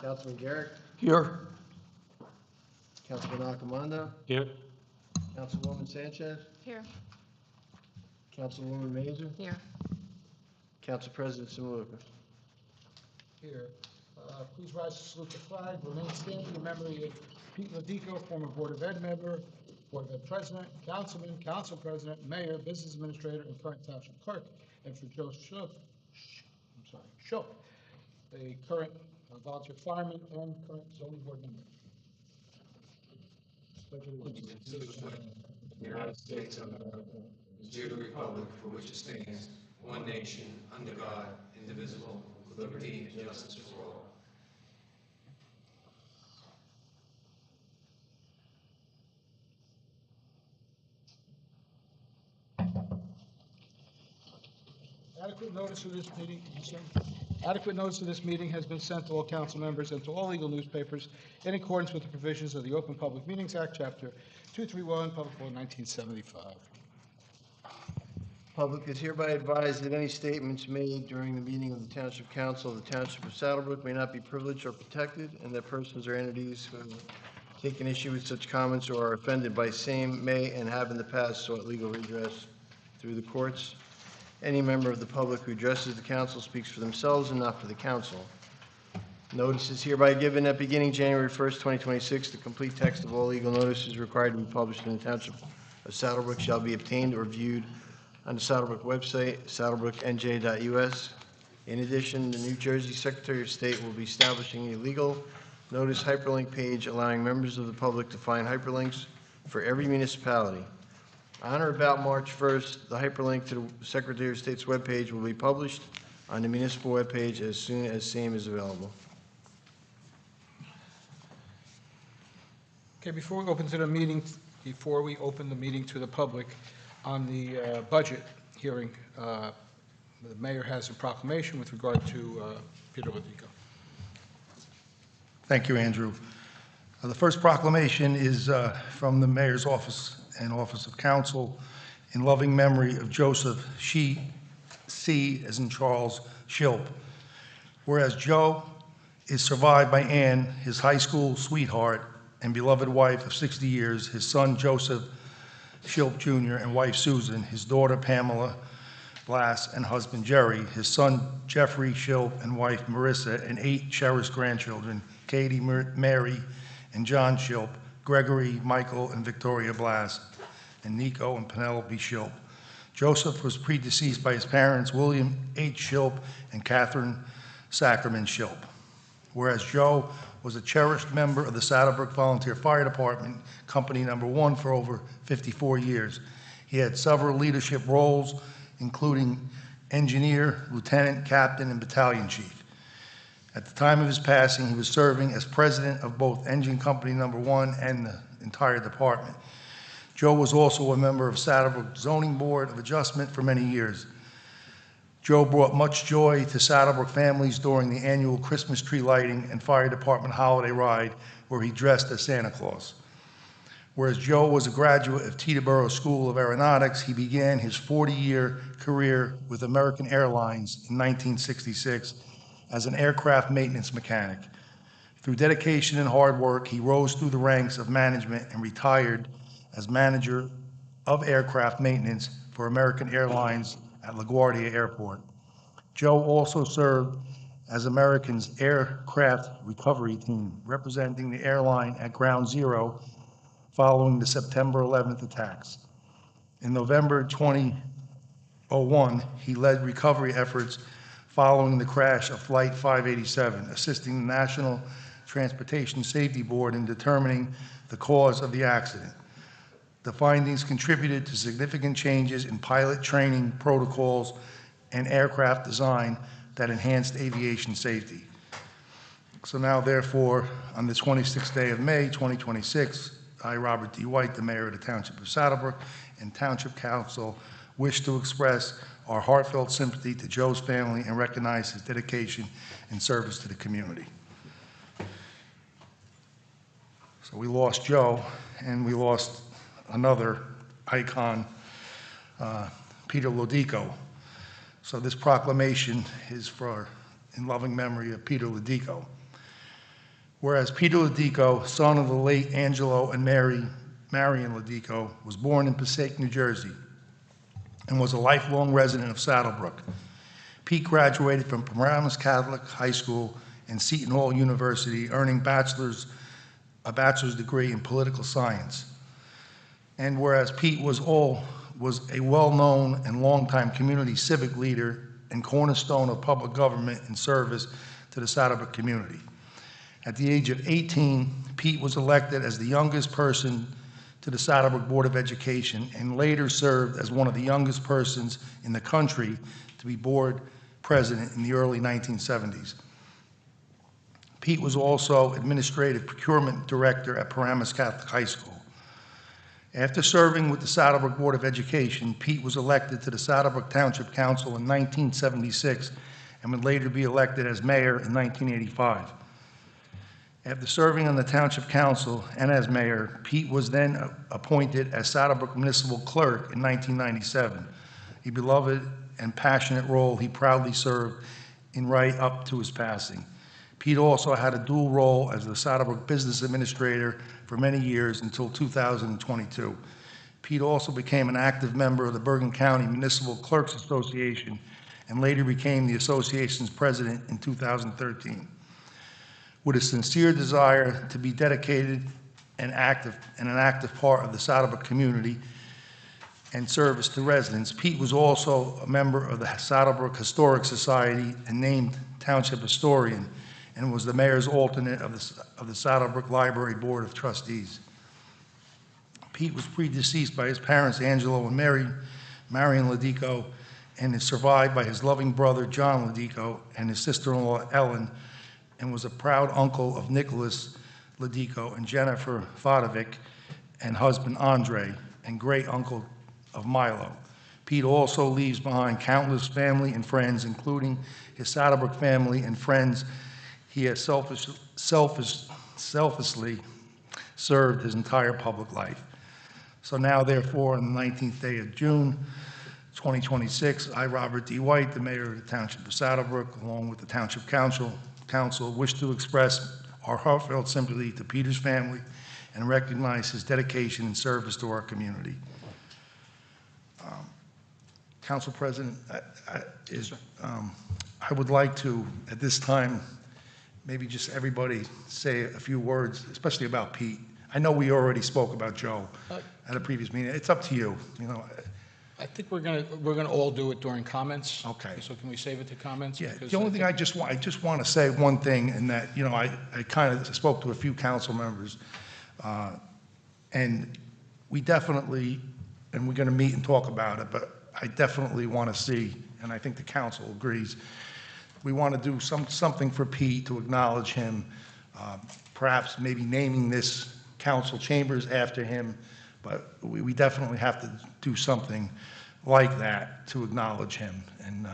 Councilman Garrett, Here. Councilman Accomando, Here. Councilwoman Sanchez, Here. Councilwoman Mazer, Here. Council President Samuka. Here. Please rise to salute the flag. Remain standing in memory of Pete Lodico, former Board of Ed member, Board of Ed President, Councilman, Council President, Mayor, Business Administrator, and current Township Clerk, and for Joe Schultz, a current volunteer fireman and current zoning board member. Pledge allegiance to the flag of the United States of America, and to the republic for which it stands, one nation, under God, indivisible, with liberty and justice for all. Adequate notice of this meeting, adequate notice of this meeting has been sent to all council members and to all legal newspapers in accordance with the provisions of the Open Public Meetings Act, Chapter 231, Public Law 1975. Public is hereby advised that any statements made during the meeting of the Township Council of the Township of Saddlebrook may not be privileged or protected, and that persons or entities who take an issue with such comments or are offended by same may and have in the past sought legal redress through the courts. Any member of the public who addresses the council speaks for themselves and not for the council. Notice is hereby given that beginning January 1st, 2026, the complete text of all legal notices required to be published in the Township of Saddlebrook shall be obtained or viewed on the Saddlebrook website, saddlebrooknj.us. In addition, the New Jersey Secretary of State will be establishing a legal notice hyperlink page allowing members of the public to find hyperlinks for every municipality. On or about March 1st, the hyperlink to the Secretary of State's webpage will be published on the municipal webpage as soon as same is available. Okay, before we open the meeting to the public on the budget hearing, the mayor has a proclamation with regard to Peter Lodico. Thank you, Andrew. The first proclamation is from the mayor's office and office of council in loving memory of Joseph C. as in Charles Shilp. Whereas Joe is survived by Ann, his high school sweetheart and beloved wife of 60 years, his son Joseph Shilp Jr. and wife Susan, his daughter Pamela Blass and husband Jerry, his son Jeffrey Shilp and wife Marissa, and 8 cherished grandchildren, Katie, Mary, and John Shilp, Gregory, Michael, and Victoria Blass, and Nico and Penelope Shilp. Joseph was predeceased by his parents, William H. Shilp and Catherine Sackerman Shilp. Whereas Joe was a cherished member of the Saddlebrook Volunteer Fire Department, Company Number 1, for over 54 years. He had several leadership roles, including engineer, lieutenant, captain, and battalion chief. At the time of his passing, he was serving as president of both Engine Company Number 1 and the entire department. Joe was also a member of Saddlebrook Zoning Board of Adjustment for many years. Joe brought much joy to Saddlebrook families during the annual Christmas tree lighting and fire department holiday ride, where he dressed as Santa Claus. Whereas Joe was a graduate of Teterboro School of Aeronautics, he began his 40-year career with American Airlines in 1966 as an aircraft maintenance mechanic. Through dedication and hard work, he rose through the ranks of management and retired as manager of aircraft maintenance for American Airlines at LaGuardia Airport. Joe also served as American's aircraft recovery team, representing the airline at Ground Zero following the September 11th attacks. In November 2001, he led recovery efforts following the crash of Flight 587, assisting the National Transportation Safety Board in determining the cause of the accident. The findings contributed to significant changes in pilot training protocols and aircraft design that enhanced aviation safety. So now, therefore, on the 26th day of May, 2026, I, Robert D. White, the mayor of the Township of Saddlebrook, and Township Council wish to express our heartfelt sympathy to Joe's family and recognize his dedication and service to the community. So we lost Joe, and we lost another icon, Peter Lodico. So this proclamation is in loving memory of Peter Lodico. Whereas Peter Ladico, son of the late Angelo and Marion Ladico, was born in Passaic, New Jersey, and was a lifelong resident of Saddlebrook. Pete graduated from Paramus Catholic High School and Seton Hall University, earning a bachelor's degree in political science. And whereas Pete was a well-known and longtime community civic leader and cornerstone of public government and service to the Saddlebrook community. At the age of 18, Pete was elected as the youngest person to the Saddlebrook Board of Education and later served as one of the youngest persons in the country to be board president in the early 1970s. Pete was also administrative procurement director at Paramus Catholic High School. After serving with the Saddlebrook Board of Education, Pete was elected to the Saddlebrook Township Council in 1976 and would later be elected as mayor in 1985. After serving on the Township Council and as mayor, Pete was then appointed as Saddlebrook Municipal Clerk in 1997, a beloved and passionate role he proudly served in right up to his passing. Pete also had a dual role as the Saddlebrook Business Administrator for many years until 2022. Pete also became an active member of the Bergen County Municipal Clerks Association and later became the association's president in 2013. With a sincere desire to be dedicated and an active part of the Saddlebrook community and service to residents, Pete was also a member of the Saddlebrook Historic Society and named Township Historian, and was the mayor's alternate of the Saddlebrook Library Board of Trustees. Pete was predeceased by his parents, Angelo and Marion Ladico, and is survived by his loving brother, John Ladico, and his sister-in-law, Ellen, and was a proud uncle of Nicholas Ladico and Jennifer Vodovic, and husband, Andre, and great uncle of Milo. Pete also leaves behind countless family and friends, including his Saddlebrook family and friends he has selflessly served his entire public life. So now, therefore, on the 19th day of June, 2026, I, Robert D. White, the mayor of the Township of Saddlebrook, along with the Township Council, wish to express our heartfelt sympathy to Peter's family and recognize his dedication and service to our community. Council President, I would like to, at this time, maybe just everybody say a few words, especially about Pete. I know we already spoke about Joe at a previous meeting. It's up to you, you know. I think we're gonna all do it during comments. Okay. So can we save it to comments? Yeah, Because the only thing I just want to say one thing, and that, you know, I kind of spoke to a few council members, and we definitely, and we're going to meet and talk about it, but I definitely want to see, and I think the council agrees, we want to do something for Pete to acknowledge him, perhaps maybe naming this council chambers after him, but we definitely have to do something like that to acknowledge him and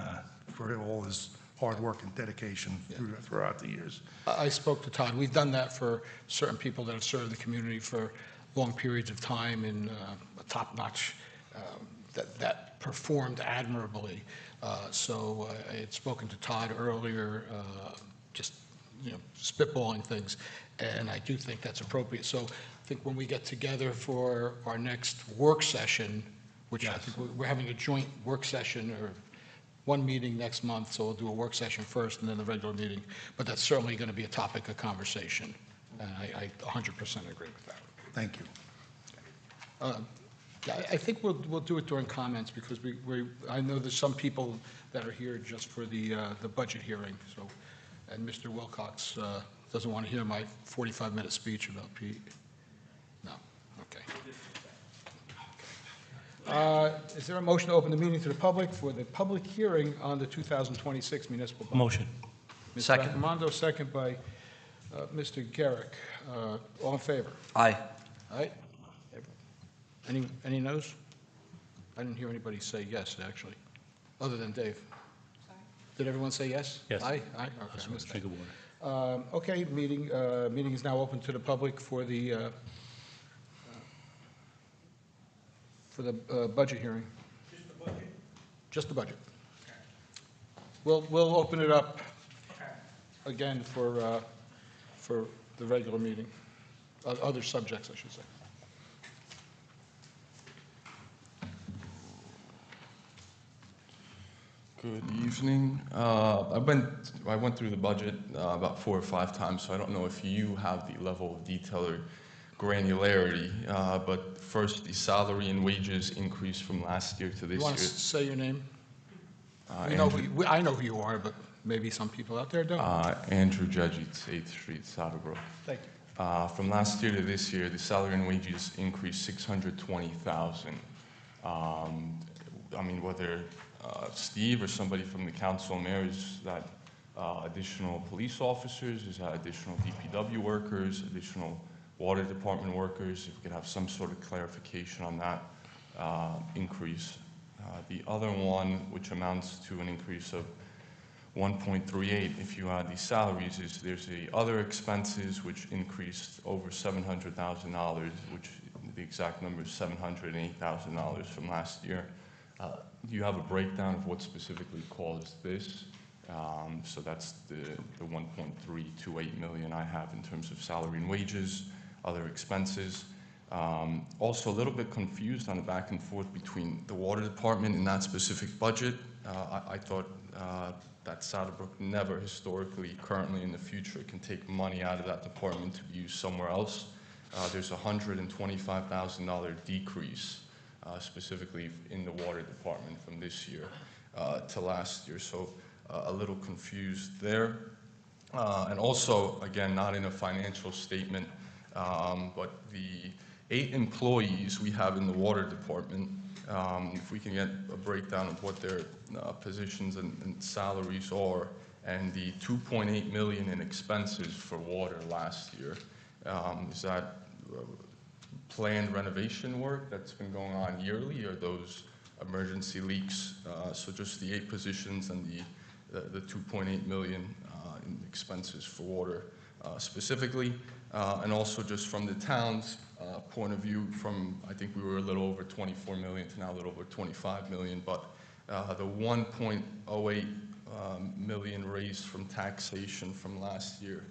for all his hard work and dedication throughout the years. I spoke to Todd. We've done that for certain people that have served the community for long periods of time in a top-notch, that performed admirably. So I had spoken to Todd earlier, just, you know, spitballing things, and I do think that's appropriate. So I think when we get together for our next work session, which I think we're having a joint work session or one meeting next month, so we'll do a work session first and then the regular meeting, but that's certainly going to be a topic of conversation, and I 100% agree with that. Thank you. I think we'll do it during comments, because I know there's some people that are here just for the budget hearing, so, and Mr. Wilcox doesn't want to hear my 45-minute speech about Pete. No, okay. Is there a motion to open the meeting to the public for the public hearing on the 2026 municipal budget? Motion. Mr. Second. Raccomando, second by Mr. Garrick. All in favor? Aye. All right. Any noes? I didn't hear anybody say yes, actually, other than Dave. Sorry. Did everyone say yes? Yes. Aye? Aye? Okay, I missed that. Drink of water. Okay, meeting is now open to the public for the budget hearing. Just the budget? Just the budget. Okay. We'll open it up again for the regular meeting, other subjects, I should say. Good evening. I went through the budget about 4 or 5 times, so I don't know if you have the level of detail or granularity. But first, the salary and wages increase from last year to this You want to year. say your name? I know who you are, but maybe some people out there don't. Andrew Judge, 8th Street, Saddlebrook. Thank you. From last year to this year, the salary and wages increased $620,000. I mean, whether Steve or somebody from the council and mayor, is that additional police officers, is that additional DPW workers, additional water department workers? If we could have some sort of clarification on that increase. The other one, which amounts to an increase of 1.38, if you add these salaries, is there's the other expenses, which increased over $700,000, which the exact number is $708,000 from last year. Do you have a breakdown of what specifically caused this? So that's the 1.328 million I have in terms of salary and wages, other expenses. Also a little bit confused on the back and forth between the water department and that specific budget. I thought that Saddlebrook never historically, currently, in the future can take money out of that department to be used somewhere else. There's a $125,000 decrease specifically in the water department from this year to last year. So a little confused there. And also, again, not in a financial statement, but the 8 employees we have in the water department, if we can get a breakdown of what their positions and salaries are, and the 2.8 million in expenses for water last year. Is that planned renovation work that's been going on yearly, or those emergency leaks? So just the 8 positions and the 2.8 million in expenses for water specifically. And also just from the town's point of view, from, I think we were a little over 24 million to now a little over 25 million, but the 1.08 million raised from taxation from last year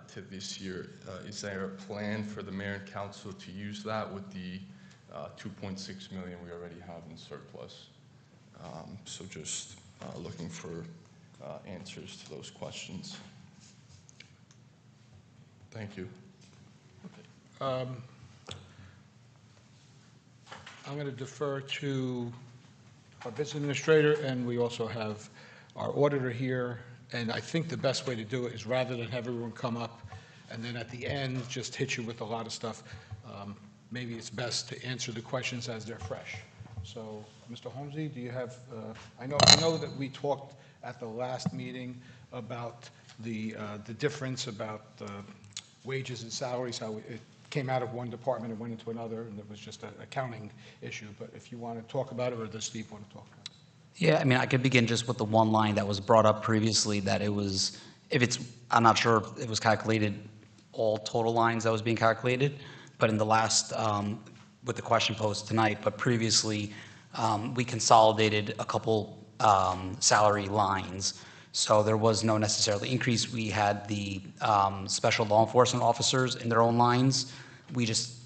to this year, is there a plan for the mayor and council to use that with the 2.6 million we already have in surplus? So just looking for answers to those questions. Thank you. I'm going to defer to our business administrator, and we also have our auditor here. And I think the best way to do it is, rather than have everyone come up and then at the end just hit you with a lot of stuff, maybe it's best to answer the questions as they're fresh. So, Mr. Holmesy, do you have, I know that we talked at the last meeting about the difference about wages and salaries, how it came out of one department and went into another, and it was just an accounting issue. But if you want to talk about it, or does Steve want to talk about it? Yeah, I mean, I could begin just with the one line that was brought up previously, that it was, I'm not sure if it was calculated, all total lines that was being calculated, but in the last, with the question posed tonight, but previously, we consolidated a couple salary lines. So there was no necessarily increase. We had the special law enforcement officers in their own lines. We just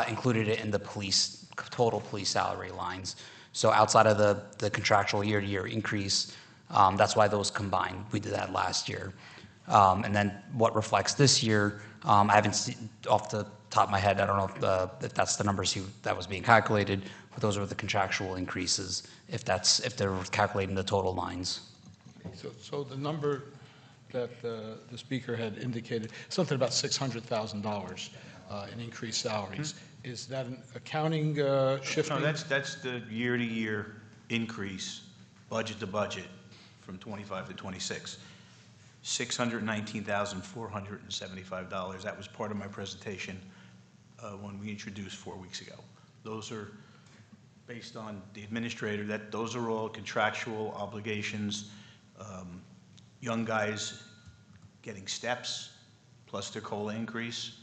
included it in the police, total police salary lines. So outside of the contractual year-to-year increase, that's why those combined. We did that last year. And then what reflects this year, I haven't seen, off the top of my head, I don't know if that's the numbers that was being calculated, but those are the contractual increases, if they're calculating the total lines. So the number that the speaker had indicated, something about $600,000 in increased salaries. Is that an accounting shifting? No, that's the year-to-year increase, budget to budget, from 25 to 26. $619,475. That was part of my presentation when we introduced 4 weeks ago. Those are based on the administrator. Those are all contractual obligations. Young guys getting steps plus their COLA increase,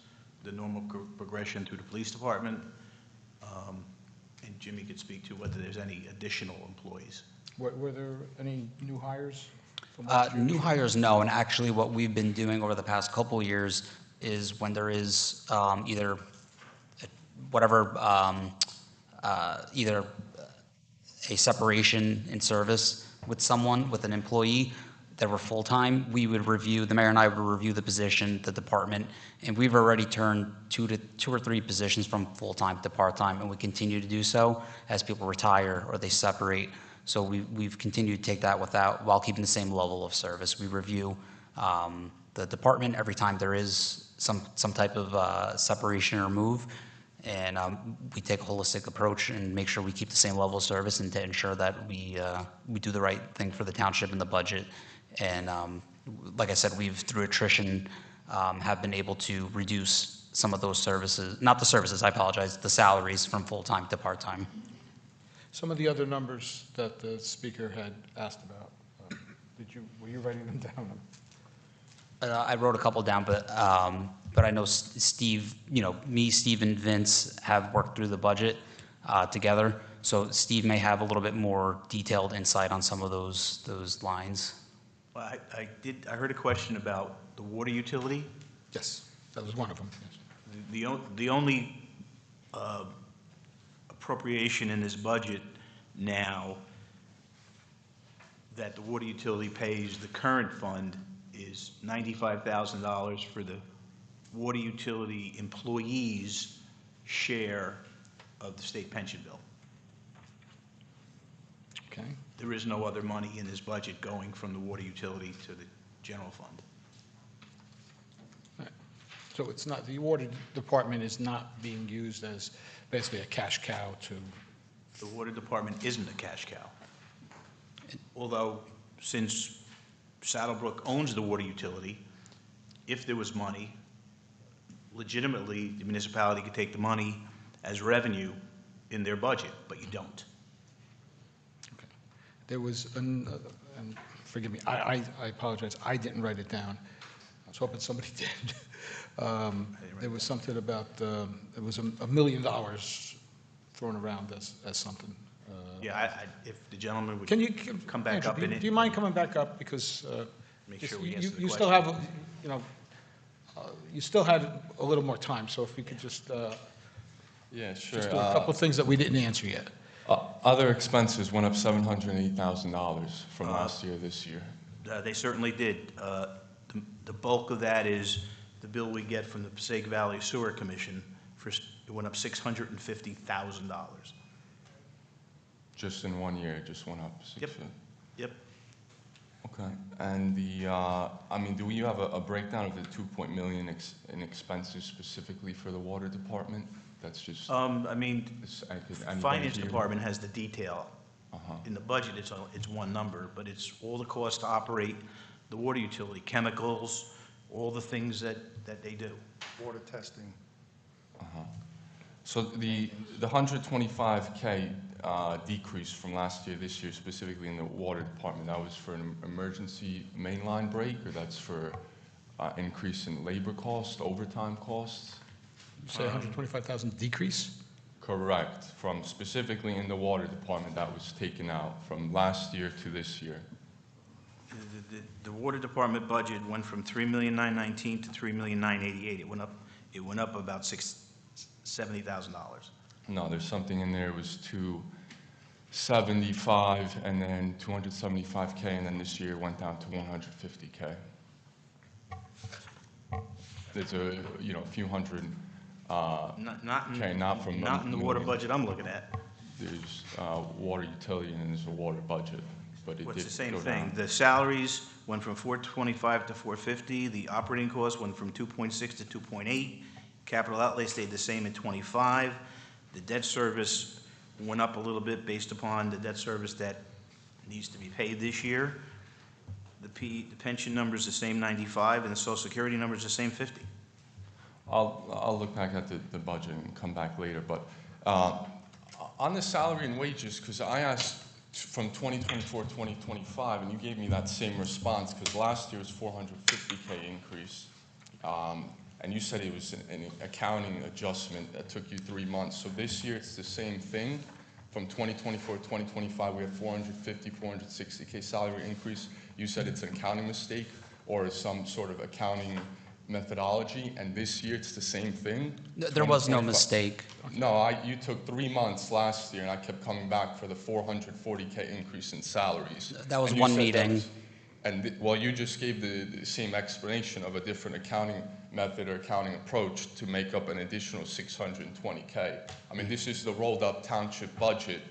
the normal progression through the police department, and Jimmy could speak to whether there's any additional employees. Were there any new hires? From last year? New hires, no, and actually what we've been doing over the past couple years, is when there is either whatever, either a separation in service with someone, with an employee that were full-time, we would review, the mayor and I would review the position, the department, and we've already turned two or three positions from full-time to part-time, and we continue to do so as people retire or they separate. So we've continued to take that while keeping the same level of service. We review the department every time there is some type of separation or move, and we take a holistic approach and make sure we keep the same level of service and to ensure that we do the right thing for the township and the budget. And like I said, we've, through attrition, have been able to reduce some of those services, not the services, I apologize, the salaries from full-time to part-time. Some of the other numbers that the speaker had asked about, were you writing them down? I wrote a couple down, but I know Steve, me, Steve, and Vince have worked through the budget together. So Steve may have a little bit more detailed insight on some of those lines. Well, I heard a question about the water utility. Yes, that was one of them. Yes. The only appropriation in this budget now that the water utility pays the current fund is $95,000 for the water utility employees' share of the state pension bill. Okay. There is no other money in this budget going from the water utility to the general fund. Right. So it's not, the water department is not being used as basically a cash cow to, The water department isn't a cash cow. Although, since Saddlebrook owns the water utility, if there was money, legitimately, the municipality could take the money as revenue in their budget, but you don't. there was, and forgive me, I apologize, I didn't write it down. I was hoping somebody did. There was something about, it was $1 million thrown around as something. Yeah, if the gentleman would Can you come back Andrew, up in it. do you mind coming back up, because Make sure we answer the you still question. have, you still had a little more time, so if we could just Yeah, sure. do a couple of things that we didn't answer yet. Other expenses went up $708,000 from last year, this year. They certainly did. The bulk of that is the bill we get from the Passaic Valley Sewer Commission. It went up $650,000. Just in 1 year, it just went up. Yep. Okay, and do we have a breakdown of the 2 million in expenses specifically for the water department? That's just, The anybody finance here? department has the detail. In the budget, it's one number, but it's all the costs to operate the water utility, chemicals, all the things that they do. Water testing. So the 125K decrease from last year, this year, specifically in the water department, that was for an emergency mainline break, or that's for increase in labor costs, overtime costs? You say 125,000 decrease? Correct, from specifically in the water department, that was taken out from last year to this year. The water department budget went from $3,919,000 to $3,988,000. It went up about $70,000. No, there's something in there, it was 275, and then 275K, and then this year it went down to 150K. There's a few hundred, okay, not from. Not in the water budget I'm looking at. There's water utility and there's a water budget, but it did go down. It's the same thing. The salaries went from 425 to 450. The operating costs went from 2.6 to 2.8. Capital outlay stayed the same at 25. The debt service went up a little bit based upon the debt service that needs to be paid this year. The pension number is the same 95, and the social security number is the same 50. I'll look back at the budget and come back later, but on the salary and wages, because I asked from 2024 to 2025, and you gave me that same response, because last year was 450K increase, and you said it was an accounting adjustment that took you 3 months. So this year it's the same thing. From 2024 to 2025, we have 450, 460K salary increase. You said it's an accounting mistake or some sort of accounting methodology, and this year it's the same thing. There was no 2025. mistake. No, you took 3 months last year, and I kept coming back for the 440K increase in salaries. That was And you one said that meeting. was- well, you just gave the same explanation of a different accounting method or accounting approach to make up an additional 620K. I mean, this is the rolled-up township budget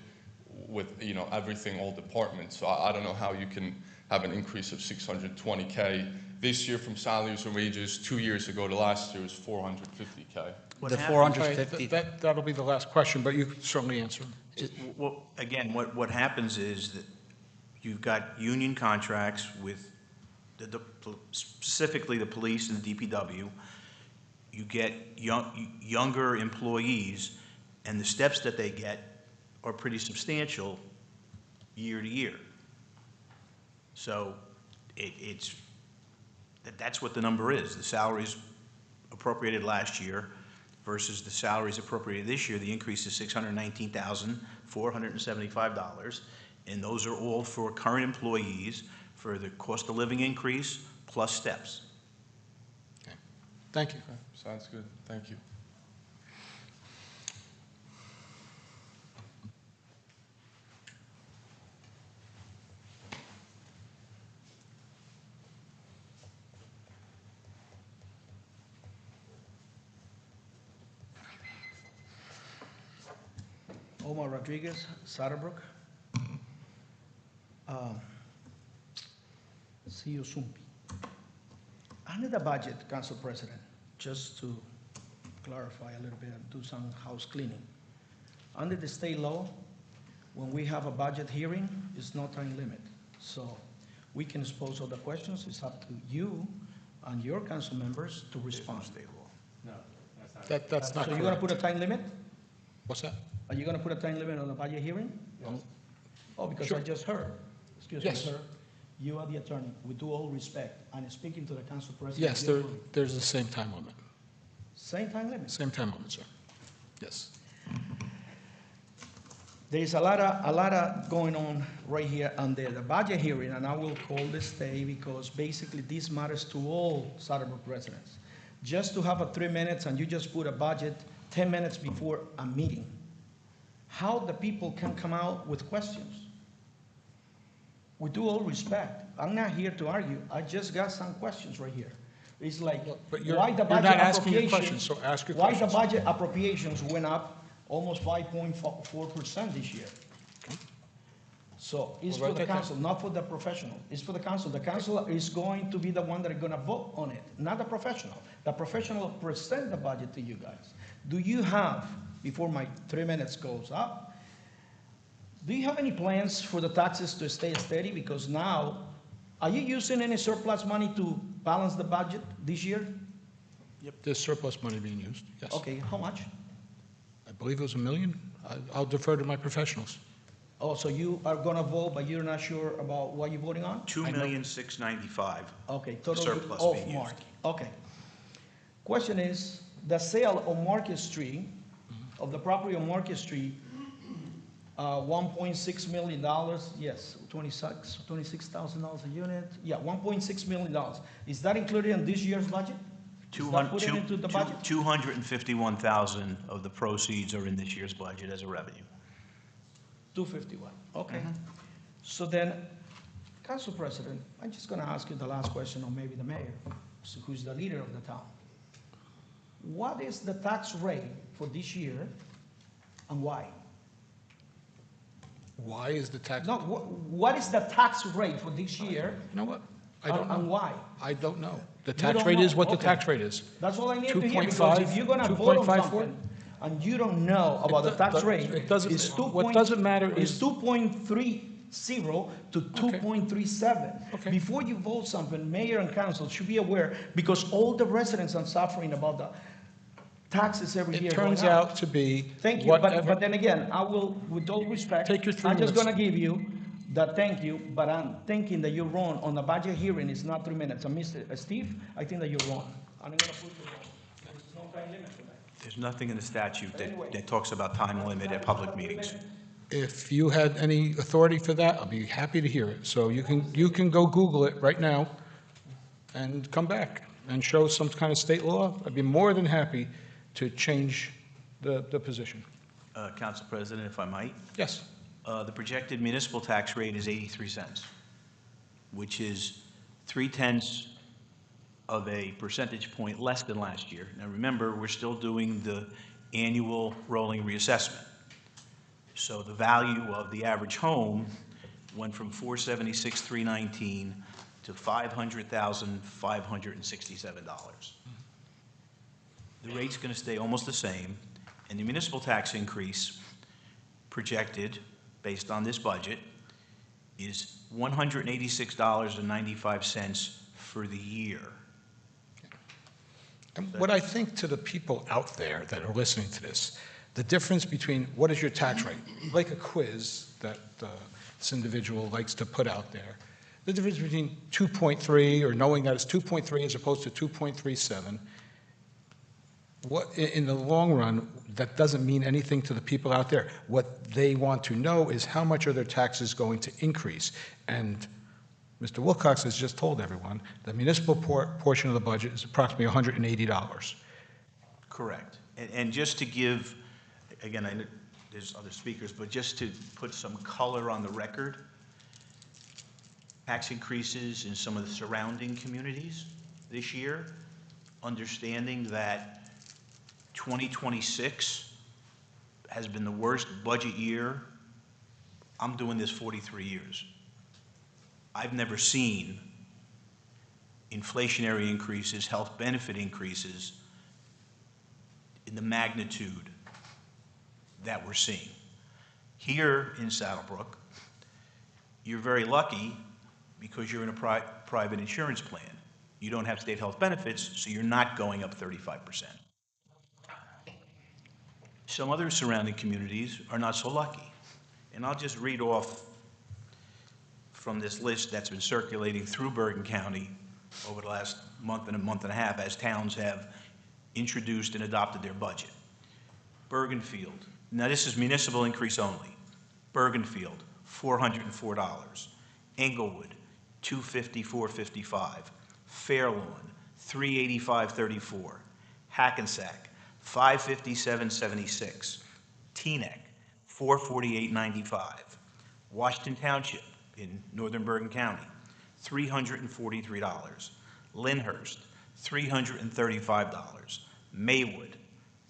with, everything, all departments. So I don't know how you can have an increase of 620K this year from salaries and wages. 2 years ago to last year was 450K. What The happens- 450, That'll be the last question, but you can certainly answer. Well, again, what happens is that you've got union contracts with specifically the police and the DPW. You get younger employees, and the steps that they get are pretty substantial year to year. So that's what the number is. The salaries appropriated last year versus the salaries appropriated this year. The increase is $619,475, and those are all for current employees for the cost of living increase plus steps. Thank you. Sounds good. Thank you. Omar Rodriguez, Saddlebrook. See you soon. Under the budget, Council President, just to clarify a little bit and do some house cleaning. Under the state law, when we have a budget hearing, it's no time limit. So we can expose all the questions. It's up to you and your council members to respond. That's not So you're gonna correct. put a time limit? What's that? Are you gonna put a time limit on the budget hearing? No. Oh, because Sure. I just heard, excuse me, Yes. sir, you are the attorney, with due all respect, and speaking to the council president. Yes, you're right. there's the same time limit. Same time limit. Same time limit, sir. Yes. There is a lot of going on right here under the budget hearing, and I will call this day because basically this matters to all Saddlebrook residents. Just to have a 3 minutes and you just put a budget 10 minutes before a meeting, how the people can come out with questions? With due all respect, I'm not here to argue, I just got some questions right here. It's like, But you're why the not budget asking your appropriations? questions, so ask your Why the questions. budget appropriations went up almost 5.4% this year? So it's Well, for the write that council, not for the professional. It's for the council. The council is going to be the one that are gonna vote on it, not the professional. The professional present the budget to you guys. Do you have, before my 3 minutes goes up, do you have any plans for the taxes to stay steady? Because now, are you using any surplus money to balance the budget this year? There's surplus money being used, yes. Okay, how much? I believe it was $1 million. I'll defer to my professionals. Oh, so you are gonna vote, but you're not sure about what you're voting on? $2,695,000. Okay, total surplus off being mark. used. Okay. Question is, the sale on Market Street, of the property on Market Street, $1.6 million, yes, $26,000 a unit, yeah, $1.6 million. Is that included in this year's budget? Is that put into the budget? 251,000 of the proceeds are in this year's budget as a revenue. 251, okay. So then, Council President, I'm just gonna ask you the last question, or maybe the mayor, who's the leader of the town. What is the tax rate for this year, and why? Why is the tax? No, what is the tax rate for this year, You know what? I don't and know. why? I don't know. The You tax don't rate know? is what the Okay. tax rate is. That's all I need to hear, because 2.5, if you're gonna vote on 2.54? something, and you don't know about the tax rate, It doesn't, it's what doesn't matter It's is, 2.30 to 2.37. Okay. Before you vote something, mayor and council should be aware, because all the residents are suffering about the taxes every year it going turns up. out to be. Thank you, but whatever- then again, I will, with all respect. Take your 3 I'm just minutes. gonna give you the thank you, but I'm thinking that you're wrong on the budget hearing, it's not 3 minutes. And Mr. Steve, I think that you're wrong. I'm gonna put you wrong. There's no time limit for that. There's nothing in the statute that talks about time limit at public meetings. If you had any authority for that, I'll be happy to hear it. So you can go Google it right now and come back. and shows some kind of state law, I'd be more than happy to change the position. Council President, if I might, Yes. the projected municipal tax rate is 83 cents, which is 0.3 of a percentage point less than last year. Now, remember, we're still doing the annual rolling reassessment. So the value of the average home went from 476,319 to $500,567. The rate's going to stay almost the same, and the municipal tax increase projected, based on this budget, is $186.95 for the year. And what I think to the people out there that are listening to this, the difference between what is your tax rate, like a quiz that this individual likes to put out there, the difference between 2.3 or knowing that it's 2.3 as opposed to 2.37, in the long run, that doesn't mean anything to the people out there. What they want to know is how much are their taxes going to increase. And Mr. Wilcox has just told everyone the municipal portion of the budget is approximately $180. Correct. And just to give, again, I know there's other speakers, but just to put some color on the record, tax increases in some of the surrounding communities this year, understanding that 2026 has been the worst budget year. I'm doing this 43 years. I've never seen inflationary increases, health benefit increases in the magnitude that we're seeing. Here in Saddlebrook, you're very lucky because you're in a private insurance plan. You don't have state health benefits, so you're not going up 35%. Some other surrounding communities are not so lucky. And I'll just read off from this list that's been circulating through Bergen County over the last month and a half as towns have introduced and adopted their budget. Bergenfield, now this is municipal increase only. Bergenfield, $404. Englewood, $254.55. Fairlawn, $385.34. Hackensack, $557.76. Teaneck, $448.95. Washington Township in northern Bergen County, $343. Lyndhurst, $335. Maywood,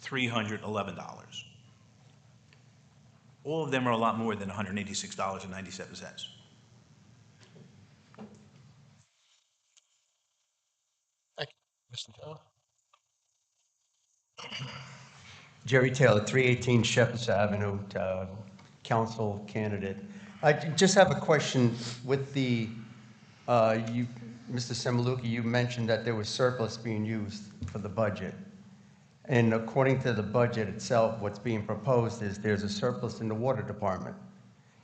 $311. All of them are a lot more than $186.97. Thank you. Mr. Taylor? Jerry Taylor, 318 Shepherd's Avenue, council candidate. I just have a question with the, Mr. Semaluki, you mentioned that there was surplus being used for the budget. And according to the budget itself, what's being proposed is there's a surplus in the water department.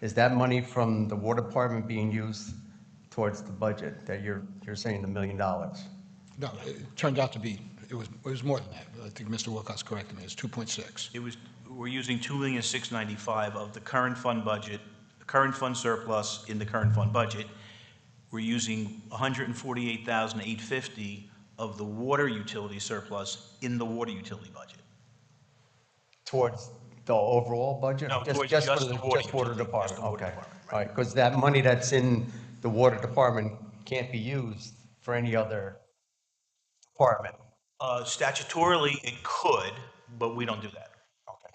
Is that money from the water department being used towards the budget that you're saying $1 million? No, it turned out to be, it was more than that. I think Mr. Wilcox corrected me, it's 2.6. We're using $2,695,000 of the current fund budget, the current fund surplus in the current fund budget. We're using $148,850 of the water utility surplus in the water utility budget. Towards the overall budget? No, towards just for the water just water utility, department, just the water okay. department, right. All right, because that money that's in the water department can't be used for any other department. Statutorily, it could, but we don't do that. Okay.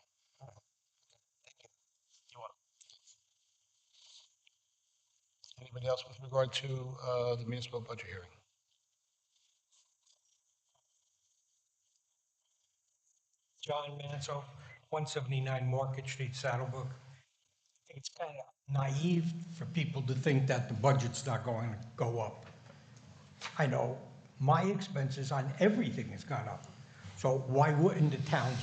Anybody else with regard to the municipal budget hearing? John Manzo, 179 Market Street, Saddlebrook. I think it's kind of naive for people to think that the budget's not going to go up. I know my expenses on everything has gone up. So why wouldn't the town's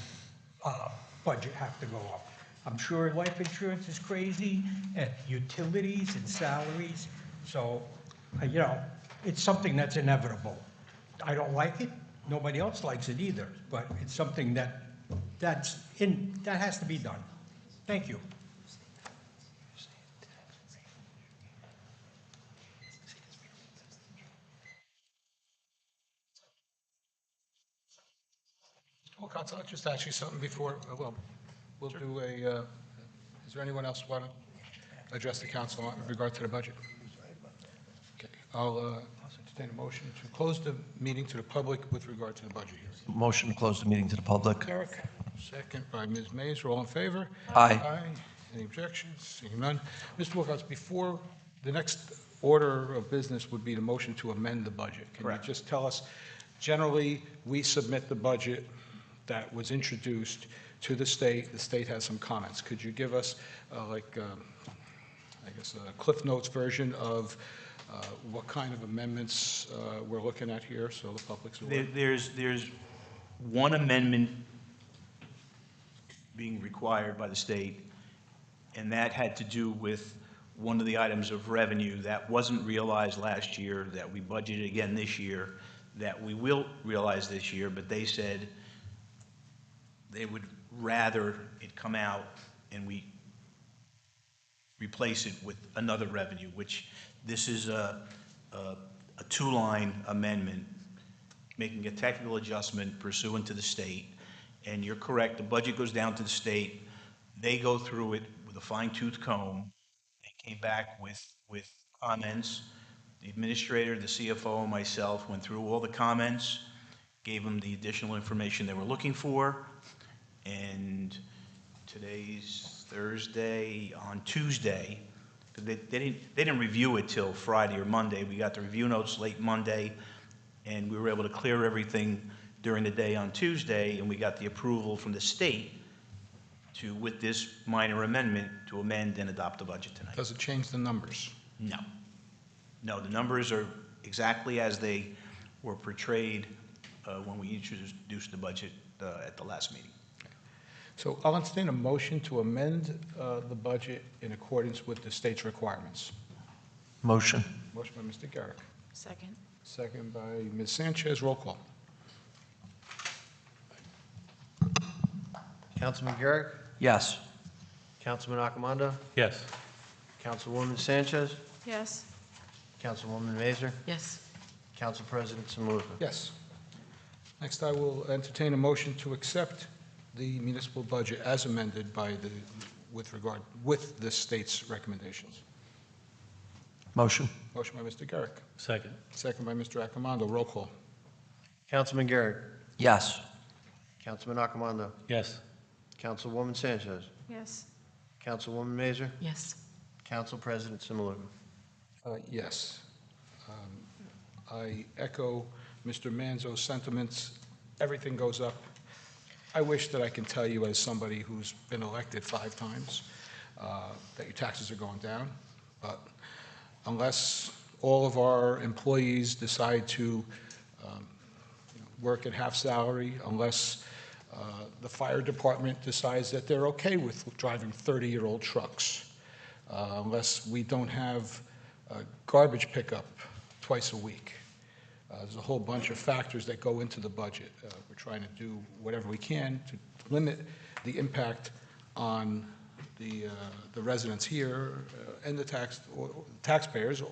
budget have to go up? I'm sure life insurance is crazy, and utilities and salaries. So, you know, it's something that's inevitable. I don't like it. Nobody else likes it either. But it's something that has to be done. Thank you. Wilcox, I'll just ask you something before, we'll do a, is there anyone else want to address the council with regard to the budget? Okay, I'll entertain a motion to close the meeting to the public with regard to the budget hearing. Motion to close the meeting to the public. Derek, second by Ms. Mays, all in favor? Aye. Aye. Any objections? Seeing none. Mr. Wilcox, before, the next order of business would be the motion to amend the budget. Correct. Can you just tell us, generally, we submit the budget that was introduced to the state has some comments. Could you give us, I guess, a Cliff Notes version of what kind of amendments we're looking at here, so the public's aware? There's one amendment being required by the state, and that had to do with one of the items of revenue that wasn't realized last year, that we budgeted again this year, that we will realize this year, but they said they would rather it come out and we replace it with another revenue, which this is a two-line amendment, making a technical adjustment pursuant to the state. And you're correct, the budget goes down to the state. They go through it with a fine-tooth comb. They came back with comments. The administrator, the CFO, and myself went through all the comments, gave them the additional information they were looking for. And today's Thursday, on Tuesday, they didn't review it till Friday or Monday. We got the review notes late Monday, and we were able to clear everything during the day on Tuesday, and we got the approval from the state to, with this minor amendment, to amend and adopt the budget tonight. Does it change the numbers? No. No, the numbers are exactly as they were portrayed when we introduced the budget at the last meeting. So I'll entertain a motion to amend the budget in accordance with the state's requirements. Motion. Motion by Mr. Garrick, Second. second by Ms. Sanchez. Roll call. Councilman Garrick, Yes. Councilman Accomando, Yes. Councilwoman Sanchez, Yes. Councilwoman Mazer, Yes. Council President Samuka. Yes. Next, I will entertain a motion to accept the municipal budget as amended by the, with the state's recommendations. Motion. Motion by Mr. Garrick, Second. second by Mr. Accomando. Roll call. Councilman Garrick, Yes. Councilman Accomando, Yes. Councilwoman Sanchez, Yes. Councilwoman Mazer, Yes. Council President Samuka. Yes. I echo Mr. Manzo's sentiments. Everything goes up. I wish that I can tell you, as somebody who's been elected 5 times, that your taxes are going down. But unless all of our employees decide to work at half salary, unless the fire department decides that they're okay with driving 30-year-old trucks, unless we don't have garbage pickup twice a week. There's a whole bunch of factors that go into the budget. We're trying to do whatever we can to limit the impact on the residents here and the taxpayers,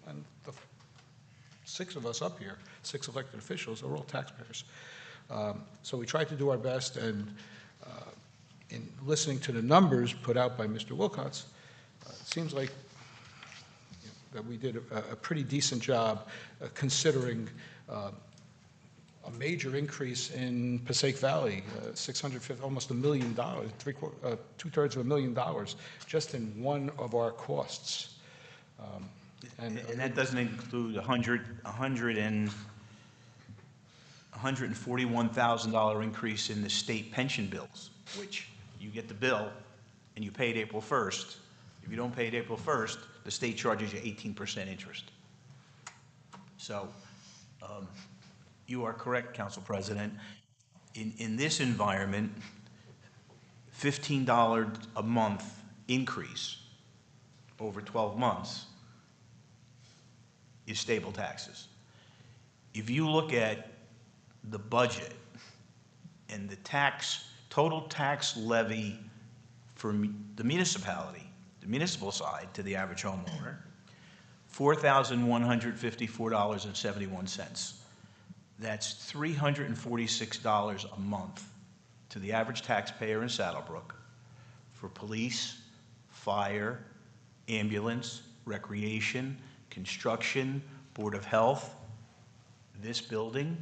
and the 6 of us up here, 6 elected officials, are all taxpayers. So we try to do our best, and in listening to the numbers put out by Mr. Wilcox, it seems like that we did a pretty decent job considering a major increase in Passaic Valley, 650, almost $1 million, two-thirds of $1 million, just in one of our costs. And that doesn't include $141,000 increase in the state pension bills, which you get the bill and you pay it April 1st. If you don't pay it April 1st, the state charges you 18% interest. So you are correct, Council President. In this environment, $15 a month increase over 12 months is stable taxes. If you look at the budget and the total tax levy for the municipality, the municipal side to the average homeowner, $4,154.71. That's $346 a month to the average taxpayer in Saddlebrook for police, fire, ambulance, recreation, construction, Board of Health, this building.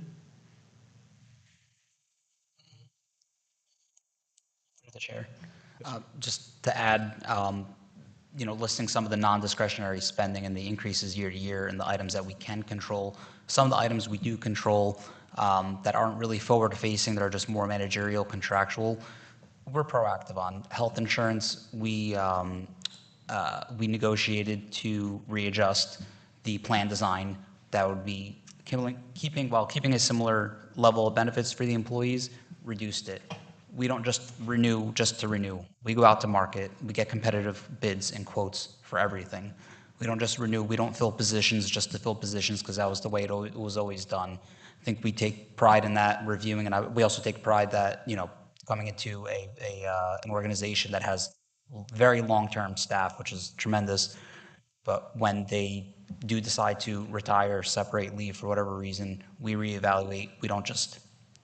Through the chair. Just to add, listing some of the non-discretionary spending and the increases year to year and the items that we can control. Some of the items we do control that aren't really forward-facing, that are just more managerial, contractual, we're proactive on. Health insurance, we negotiated to readjust the plan design that would be keeping a similar level of benefits for the employees, reduced it. We don't just renew just to renew. We go out to market. We get competitive bids and quotes for everything. We don't just renew. We don't fill positions just to fill positions because that was the way it was always done. I think we take pride in that, reviewing, and we also take pride that, coming into an organization that has very long-term staff, which is tremendous, but when they do decide to retire, separate, leave for whatever reason, we reevaluate. We don't just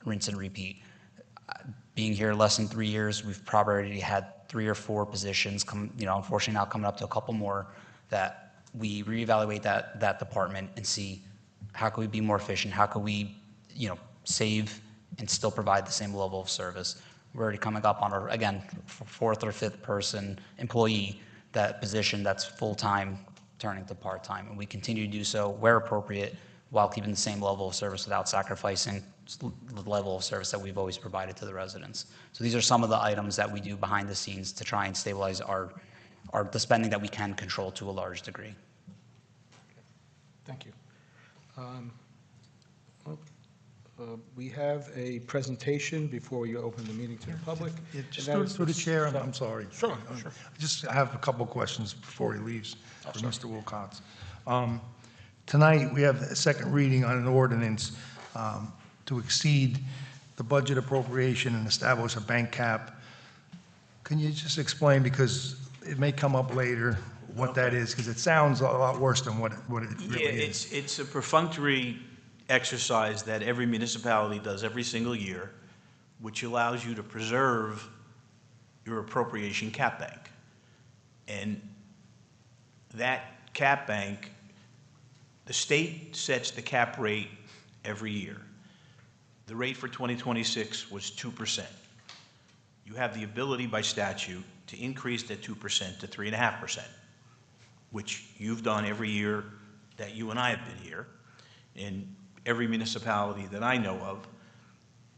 rinse and repeat. Being here less than 3 years, we've probably already had 3 or 4 positions unfortunately now coming up to a couple more, that we reevaluate that department and see how can we be more efficient, how can we, save and still provide the same level of service. We're already coming up on our, again, 4th or 5th person employee, that position that's full-time turning to part-time, and we continue to do so where appropriate while keeping the same level of service without sacrificing the level of service that we've always provided to the residents. So these are some of the items that we do behind the scenes to try and stabilize the spending that we can control to a large degree. Thank you. We have a presentation before you open the meeting to the public. Just and that is through the chair, and I'm sorry. Sure. I have a couple of questions before he leaves for Mr. Wilcox. Tonight, we have a second reading on an ordinance to exceed the budget appropriation and establish a bank cap. Can you just explain, because it may come up later, what that is? Because it sounds a lot worse than what it really is. It's a perfunctory exercise that every municipality does every single year, which allows you to preserve your appropriation cap bank. And that cap bank, the state sets the cap rate every year. The rate for 2026 was 2%. You have the ability by statute to increase that 2% to 3.5%, which you've done every year that you and I have been here. And every municipality that I know of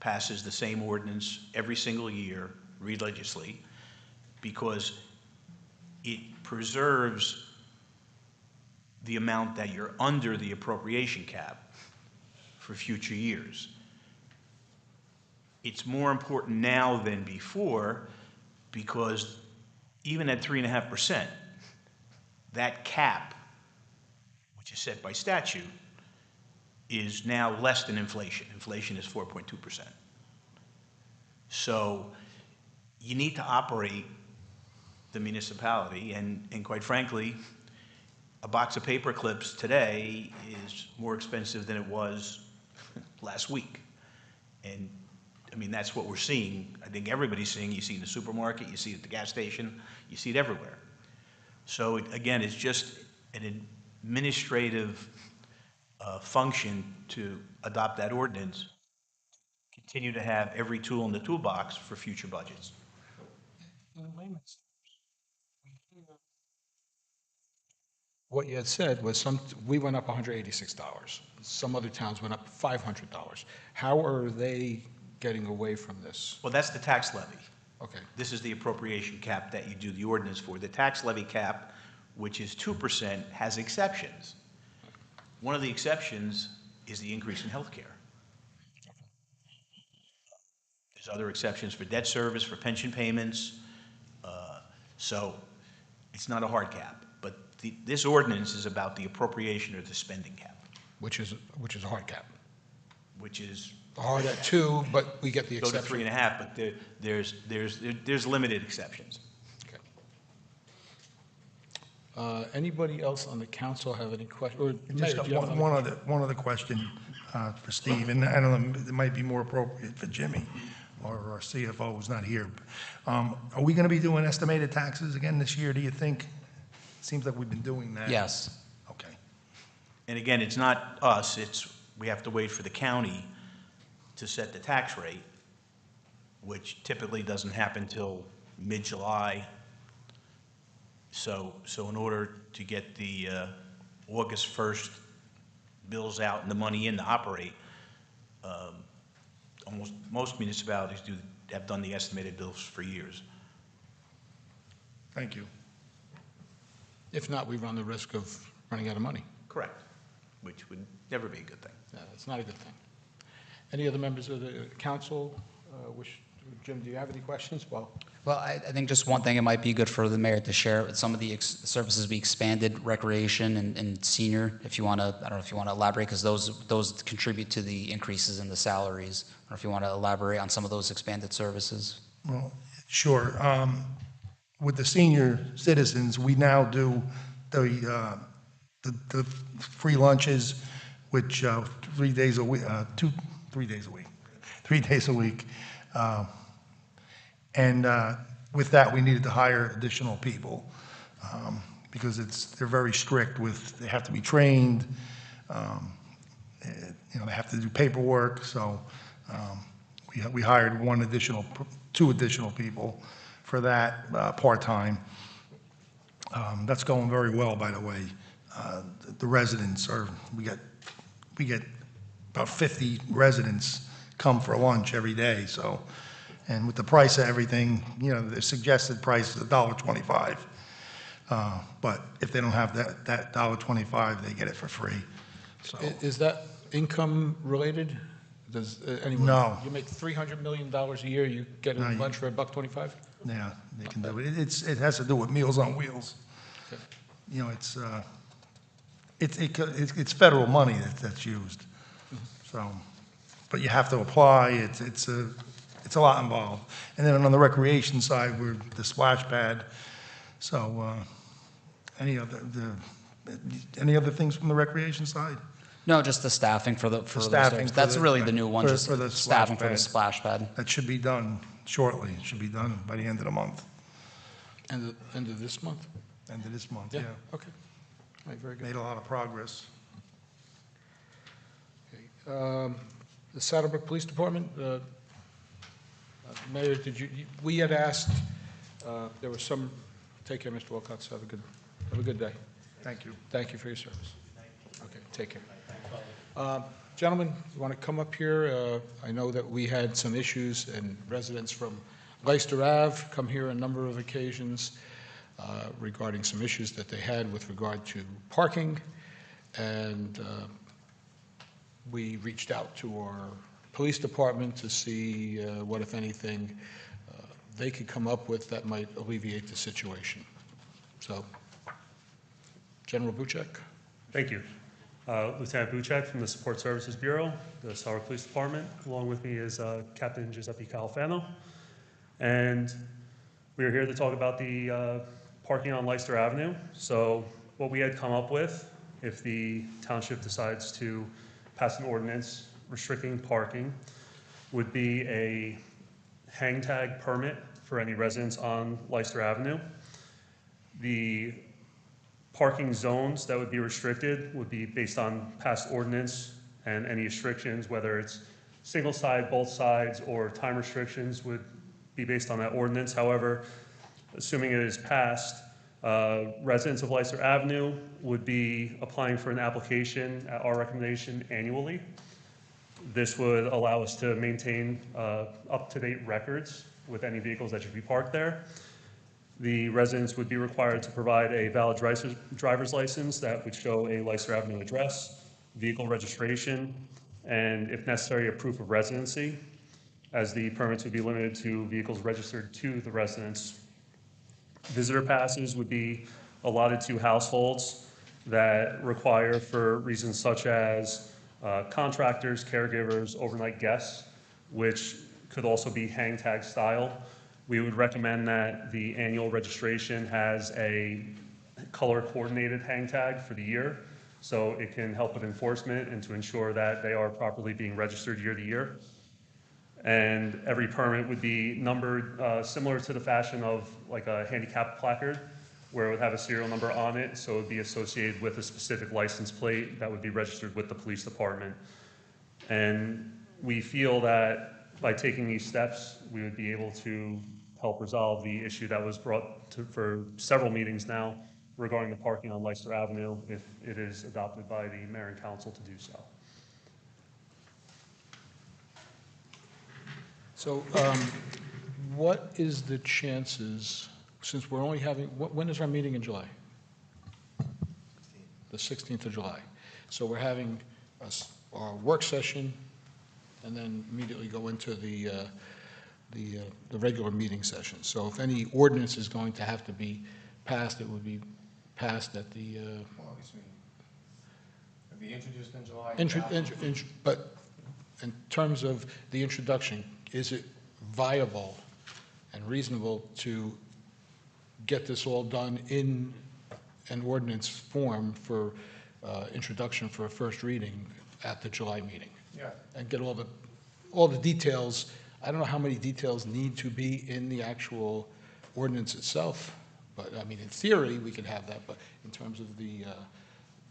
passes the same ordinance every single year religiously, because it preserves the amount that you're under the appropriation cap for future years. It's more important now than before, because even at 3.5%, that cap, which is set by statute, is now less than inflation. Inflation is 4.2%. So you need to operate the municipality, and quite frankly, a box of paper clips today is more expensive than it was last week. And I mean, that's what we're seeing. I think everybody's seeing. You see it in the supermarket, you see it at the gas station, you see it everywhere. So again, it's just an administrative function to adopt that ordinance, continue to have every tool in the toolbox for future budgets. What you had said was we went up $186. Some other towns went up $500. How are they getting away from this? Well, that's the tax levy. Okay. This is the appropriation cap that you do the ordinance for. The tax levy cap, which is 2%, has exceptions. One of the exceptions is the increase in health care. There's other exceptions for debt service, for pension payments. So it's not a hard cap. But this ordinance is about the appropriation or the spending cap. Which is a hard cap. Which is hard at 2, but we get the go exception. to 3.5, but there's limited exceptions. Okay. Anybody else on the council have any questions? Just one other question for Steve, and I don't know, it might be more appropriate for Jimmy. our CFO is not here. Are we going to be doing estimated taxes again this year, do you think? Seems like we've been doing that. Yes. Okay. And again, it's not us, we have to wait for the county to set the tax rate, which typically doesn't happen till mid-July. So in order to get the August 1st bills out and the money in to operate, most municipalities have done the estimated bills for years. Thank you. If not, we run the risk of running out of money. Correct. Which would never be a good thing. No, it's not a good thing. Any other members of the council Jim, do you have any questions? Well, I think just one thing, it might be good for the mayor to share some of the services we expanded, recreation and senior, if you want to, I don't know if you want to elaborate, because those contribute to the increases in the salaries. I don't know if you want to elaborate on some of those expanded services. Well, sure. With the senior citizens, we now do the free lunches, which 3 days a week, 3 days a week, 3 days a week. And with that, we needed to hire additional people because they're very strict with, they have to be trained, they have to do paperwork. So we hired 2 additional people for that part-time. That's going very well, by the way. The residents we get about 50 residents come for lunch every day. So, and with the price of everything, the suggested price is $1.25. But if they don't have that $1.25, they get it for free. So is that income related? Does anyone? No. You make $300 million a year, you get a lunch for $1.25? yeah, they can do it. It has to do with Meals on Wheels. Okay. It's federal money that's used. So, but you have to apply. It's a lot involved. And then on the recreation side, we're the splash pad. So, any other things from the recreation side? No, just the staffing for the staffing service. for That's the- really the new one, for- just for the staffing splash for the pad. splash pad. That should be done shortly. It should be done by the end of the month. End of this month? End of this month, yeah. Okay. All right, very good. Made a lot of progress. Okay. The Saddlebrook Police Department, Mayor, we had asked, there was some, take care, Mr. Wilcox, have a good day. Thank you. Thank you for your service. Okay, take care. Gentlemen, you want to come up here? I know that we had some issues, and residents from Leicester Ave come here a number of occasions regarding some issues that they had with regard to parking, and we reached out to our police department to see what, if anything, they could come up with that might alleviate the situation. So, General Buchek? Thank you. Lieutenant Buchek from the Support Services Bureau, the Saddlebrook Police Department. Along with me is Captain Giuseppe Califano. And we are here to talk about the parking on Leicester Avenue. So what we had come up with, if the township decides to pass an ordinance restricting parking, would be a hang tag permit for any residents on Leicester Avenue. The parking zones that would be restricted would be based on past ordinance, and any restrictions, whether it's single side, both sides, or time restrictions, would be based on that ordinance. However, assuming it is passed, residents of Leicester Avenue would be applying for an application at our recommendation annually. This would allow us to maintain up-to-date records with any vehicles that should be parked there. The residents would be required to provide a valid driver's license that would show a Leicester Avenue address, vehicle registration, and if necessary, a proof of residency, as the permits would be limited to vehicles registered to the residents. Visitor passes would be allotted to households that require, for reasons such as contractors, caregivers, overnight guests, which could also be hang tag style. We would recommend that the annual registration has a color coordinated hang tag for the year, so it can help with enforcement and to ensure that they are properly being registered year to year. And every permit would be numbered similar to the fashion of like a handicap placard, where it would have a serial number on it, so it would be associated with a specific license plate that would be registered with the police department. And we feel that by taking these steps, we would be able to help resolve the issue that was brought to, for several meetings now regarding the parking on Leicester Avenue, if it is adopted by the mayor and council to do so. So, what is the chances, since we're only having, when is our meeting in July? The 16th of July. So we're having our work session and then immediately go into the regular meeting session. So if any ordinance is going to have to be passed, it would be passed at the, August meeting. It'll be introduced in July. but in terms of the introduction, is it viable and reasonable to get this all done in an ordinance form for introduction for a first reading at the July meeting? Yeah. And get all the details. I don't know how many details need to be in the actual ordinance itself, but, I mean, in theory, we could have that, but in terms of the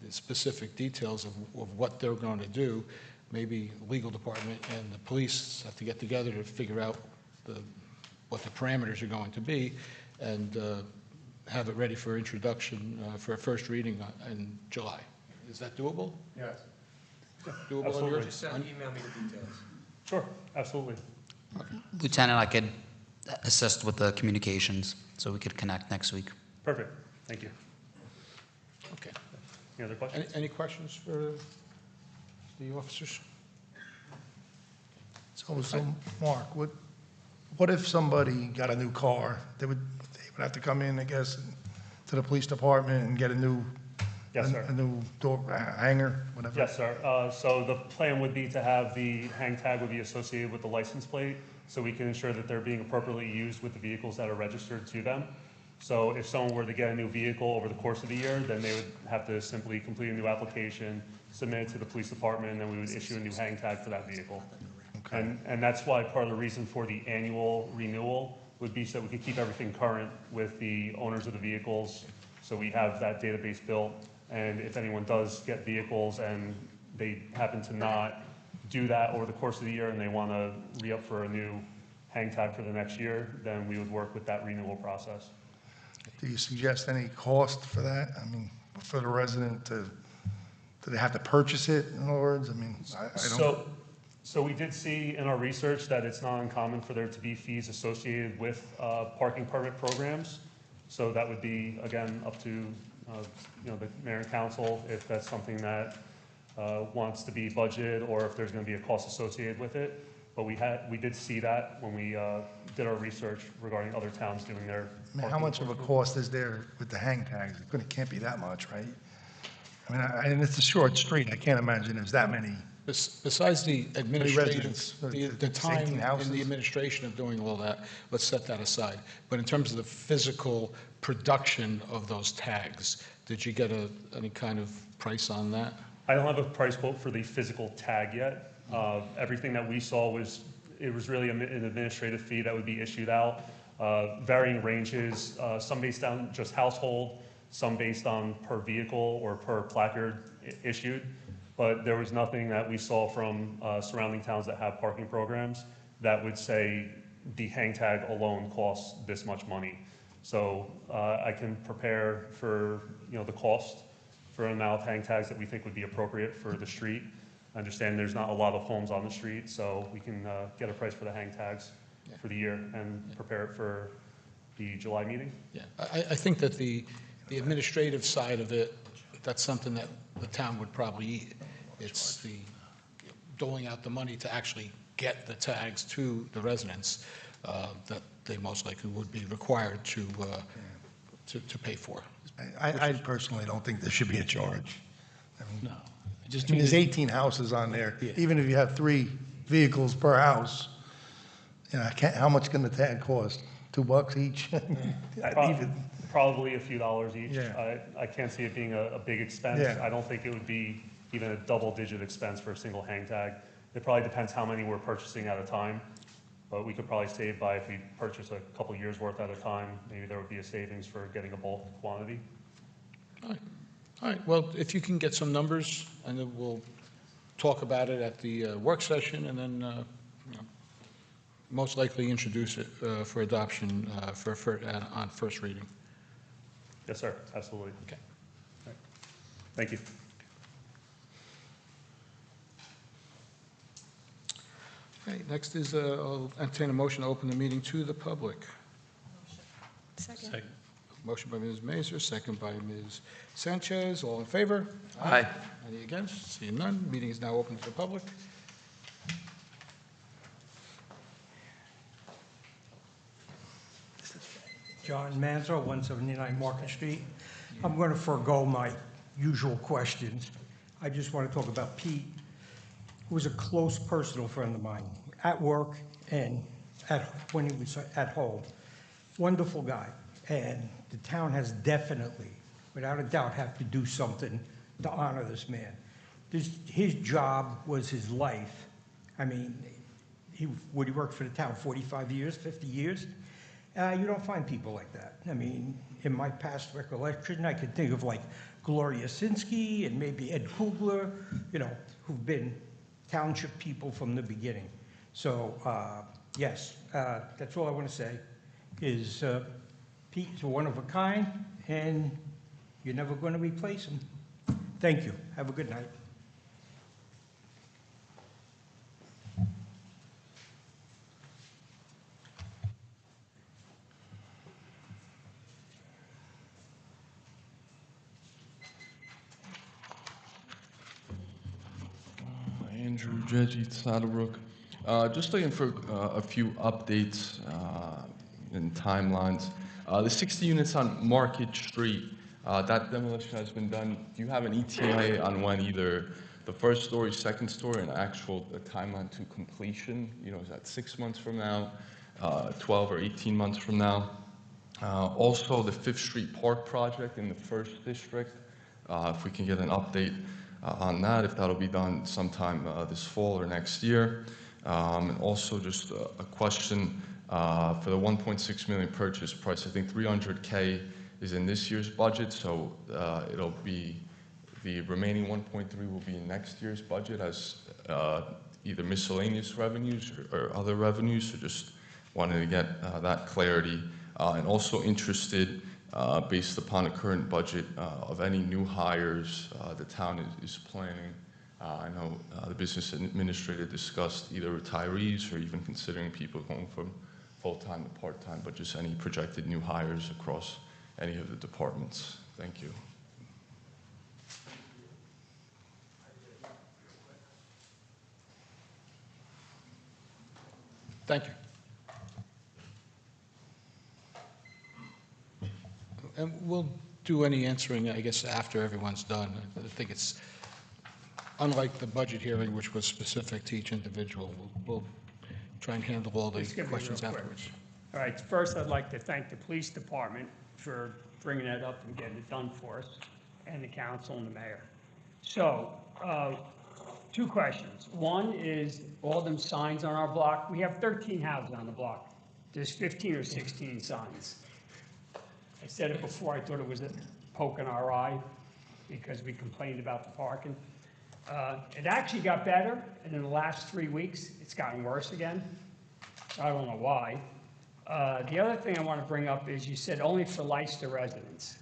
specific details of what they're going to do, maybe the legal department and the police have to get together to figure out what the parameters are going to be, and have it ready for introduction, for a first reading in July. Is that doable? Yes. Doable on Absolutely. yours? Just email me the details. Sure, absolutely. Lieutenant, I could assist with the communications, so we could connect next week. Perfect, thank you. Okay. Any other questions? Any questions for the officers? So Mark, what if somebody got a new car? They would have to come in, I guess, to the police department and get a new, Yes, sir. a new door hanger, whatever? Yes, sir. So the plan would be to have the hang tag would be associated with the license plate, so we can ensure that they're being appropriately used with the vehicles that are registered to them. So if someone were to get a new vehicle over the course of the year, then they would have to simply complete a new application, submit it to the police department, and then we would issue a new hang tag for that vehicle. Okay. And that's why part of the reason for the annual renewal would be so we could keep everything current with the owners of the vehicles, so we have that database built. And if anyone does get vehicles and they happen to not do that over the course of the year and they want to re-up for a new hang tag for the next year, then we would work with that renewal process. Do you suggest any cost for that? I mean, for the resident do they have to purchase it, in other words? I mean, I don't. So we did see in our research that it's not uncommon for there to be fees associated with parking permit programs. So that would be, again, up to the mayor and council, if that's something that wants to be budgeted, or if there's going to be a cost associated with it. But we did see that when we did our research regarding other towns doing their. I mean, how much of a cost is there with the hang tags? It can't be that much, right? I mean, and it's a short street. I can't imagine there's that many. Besides the administrative, residents? the time 18 in houses? the administration of doing all that, let's set that aside. But in terms of the physical production of those tags, did you get any kind of price on that? I don't have a price quote for the physical tag yet. Everything that we saw was really an administrative fee that would be issued out, varying ranges, some based on just household, some based on per vehicle or per placard issued. But there was nothing that we saw from surrounding towns that have parking programs that would say the hang tag alone costs this much money. So I can prepare for the cost for an amount of hang tags that we think would be appropriate for the street. I understand there's not a lot of homes on the street, so we can get a price for the hang tags for the year and prepare it for the July meeting. Yeah, I think that the administrative side of it, that's something that the town would probably eat. It's the doling out the money to actually get the tags to the residents that they most likely would be required to pay for. I personally don't think there should be a charge. No. I mean, there's 18 houses on there. Yeah. Even if you have 3 vehicles per house, how much can the tag cost? $2 each? Probably a few dollars each. Yeah. I can't see it being a big expense. Yeah. I don't think it would be even a double-digit expense for a single hang tag. It probably depends how many we're purchasing at a time, but we could probably save by, if we purchase a couple years' worth at a time, maybe there would be a savings for getting a bulk quantity. All right. All right, well, if you can get some numbers, and then we'll talk about it at the work session, and then, you know, most likely introduce it for adoption on first reading. Yes, sir, absolutely. Okay. All right. Thank you. Okay, next is, I'll entertain a motion to open the meeting to the public. Second. Motion by Ms. Mazur, second by Ms. Sanchez. All in favor? Aye. Any against? Seeing none, meeting is now open to the public. John Manzo, 179 Market Street. I'm going to forego my usual questions. I just want to talk about Pete, who was a close personal friend of mine, at work and when he was at home. Wonderful guy. And the town has definitely, without a doubt, have to do something to honor this man. His job was his life. I mean, he worked for the town 45 years, 50 years. You don't find people like that. I mean, in my past recollection, I could think of like Gloria Sinsky and maybe Ed Kugler, you know, who've been township people from the beginning. So, yes, that's all I want to say is Pete's one of a kind, and you're never going to replace him. Thank you. Have a good night. Andrew Dredge, Saddlebrook. Just looking for a few updates and timelines. The 60 units on Market Street, that demolition has been done. Do you have an ETA on when either the first story, second story, and actual timeline to completion? You know, is that 6 months from now, 12 or 18 months from now? Also, the 5th Street Park project in the First District, if we can get an update on that, if that'll be done sometime this fall or next year. And also just a question for the 1.6 million purchase price. I think 300K is in this year's budget, so it'll be, the remaining 1.3 will be in next year's budget as either miscellaneous revenues or other revenues. So just wanted to get that clarity. And also interested, based upon the current budget, of any new hires the town is planning. I know the business administrator discussed either retirees or even considering people going from full-time to part-time, but just any projected new hires across any of the departments. Thank you. Thank you. And we'll do any answering, I guess, after everyone's done. I think it's, unlike the budget hearing, which was specific to each individual, we'll try and handle all the Just give me questions real quick. afterwards. All right, first I'd like to thank the police department for bringing that up and getting it done for us, and the council and the mayor. So, two questions. One is all them signs on our block. We have 13 houses on the block. There's 15 or 16 signs. I said it before, I thought it was a poke in our eye because we complained about the parking. It actually got better, and in the last 3 weeks, it's gotten worse again. I don't know why. The other thing I want to bring up is you said only for Leicester residents.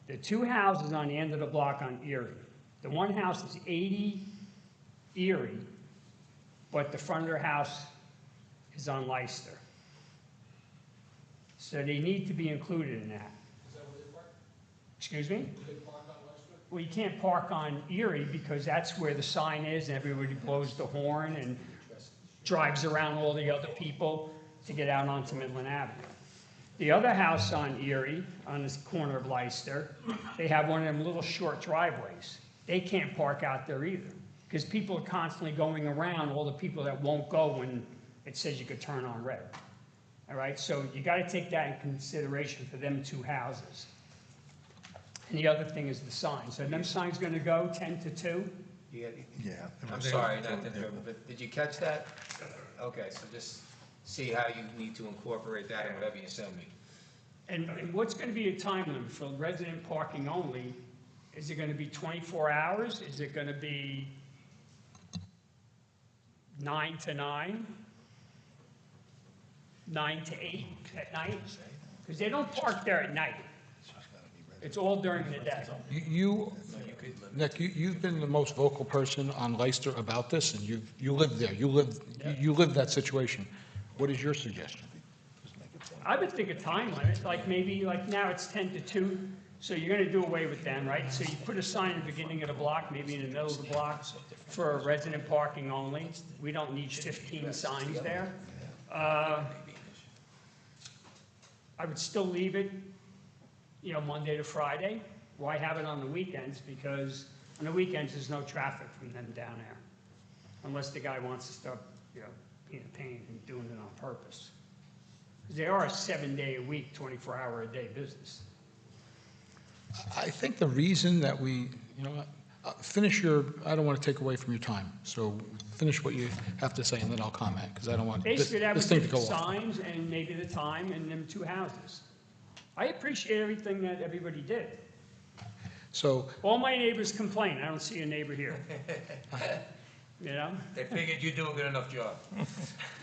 The two houses on the end of the block on Erie. The one house is 80 Erie, but the front of their house is on Leicester. So they need to be included in that. Is that where they park? Excuse me? Do they park on Leicester? Well, you can't park on Erie because that's where the sign is and everybody blows the horn and drives around all the other people to get out onto Midland Avenue. The other house on Erie, on this corner of Leicester, they have one of them little short driveways. They can't park out there either because people are constantly going around, all the people that won't go when it says you could turn on red. All right, so you got to take that in consideration for them two houses. And the other thing is the signs. So them signs going to go 10 to 2? You got, Yeah. I'm sorry, not to interrupt, but did you catch that? Okay, so just see how you need to incorporate that in whatever you send me. And what's going to be a time limit for resident parking only? Is it going to be 24 hours? Is it going to be 9 to 9? 9 to 8 at night? Because they don't park there at night. It's all during the day. Nick, you've been the most vocal person on Leicester about this, and you live there. You live that situation. What is your suggestion? I would think a time limit, like maybe, like now it's 10 to 2, so you're going to do away with them, right? So you put a sign in the beginning of the block, maybe in the middle of the block, for resident parking only. We don't need 15 signs there. I would still leave it, Monday to Friday. Why have it on the weekends? Because on the weekends, there's no traffic from them down there. Unless the guy wants to start, being a pain and doing it on purpose. They are a 7-day-a-week, 24-hour-a-day business. I think the reason that we, finish I don't want to take away from your time, so finish what you have to say, and then I'll comment, because I don't want Basically, that this was thing to the go off. signs and maybe the time and them 2 houses. I appreciate everything that everybody did. So, All my neighbors complain. I don't see a neighbor here. They figured you'd do a good enough job.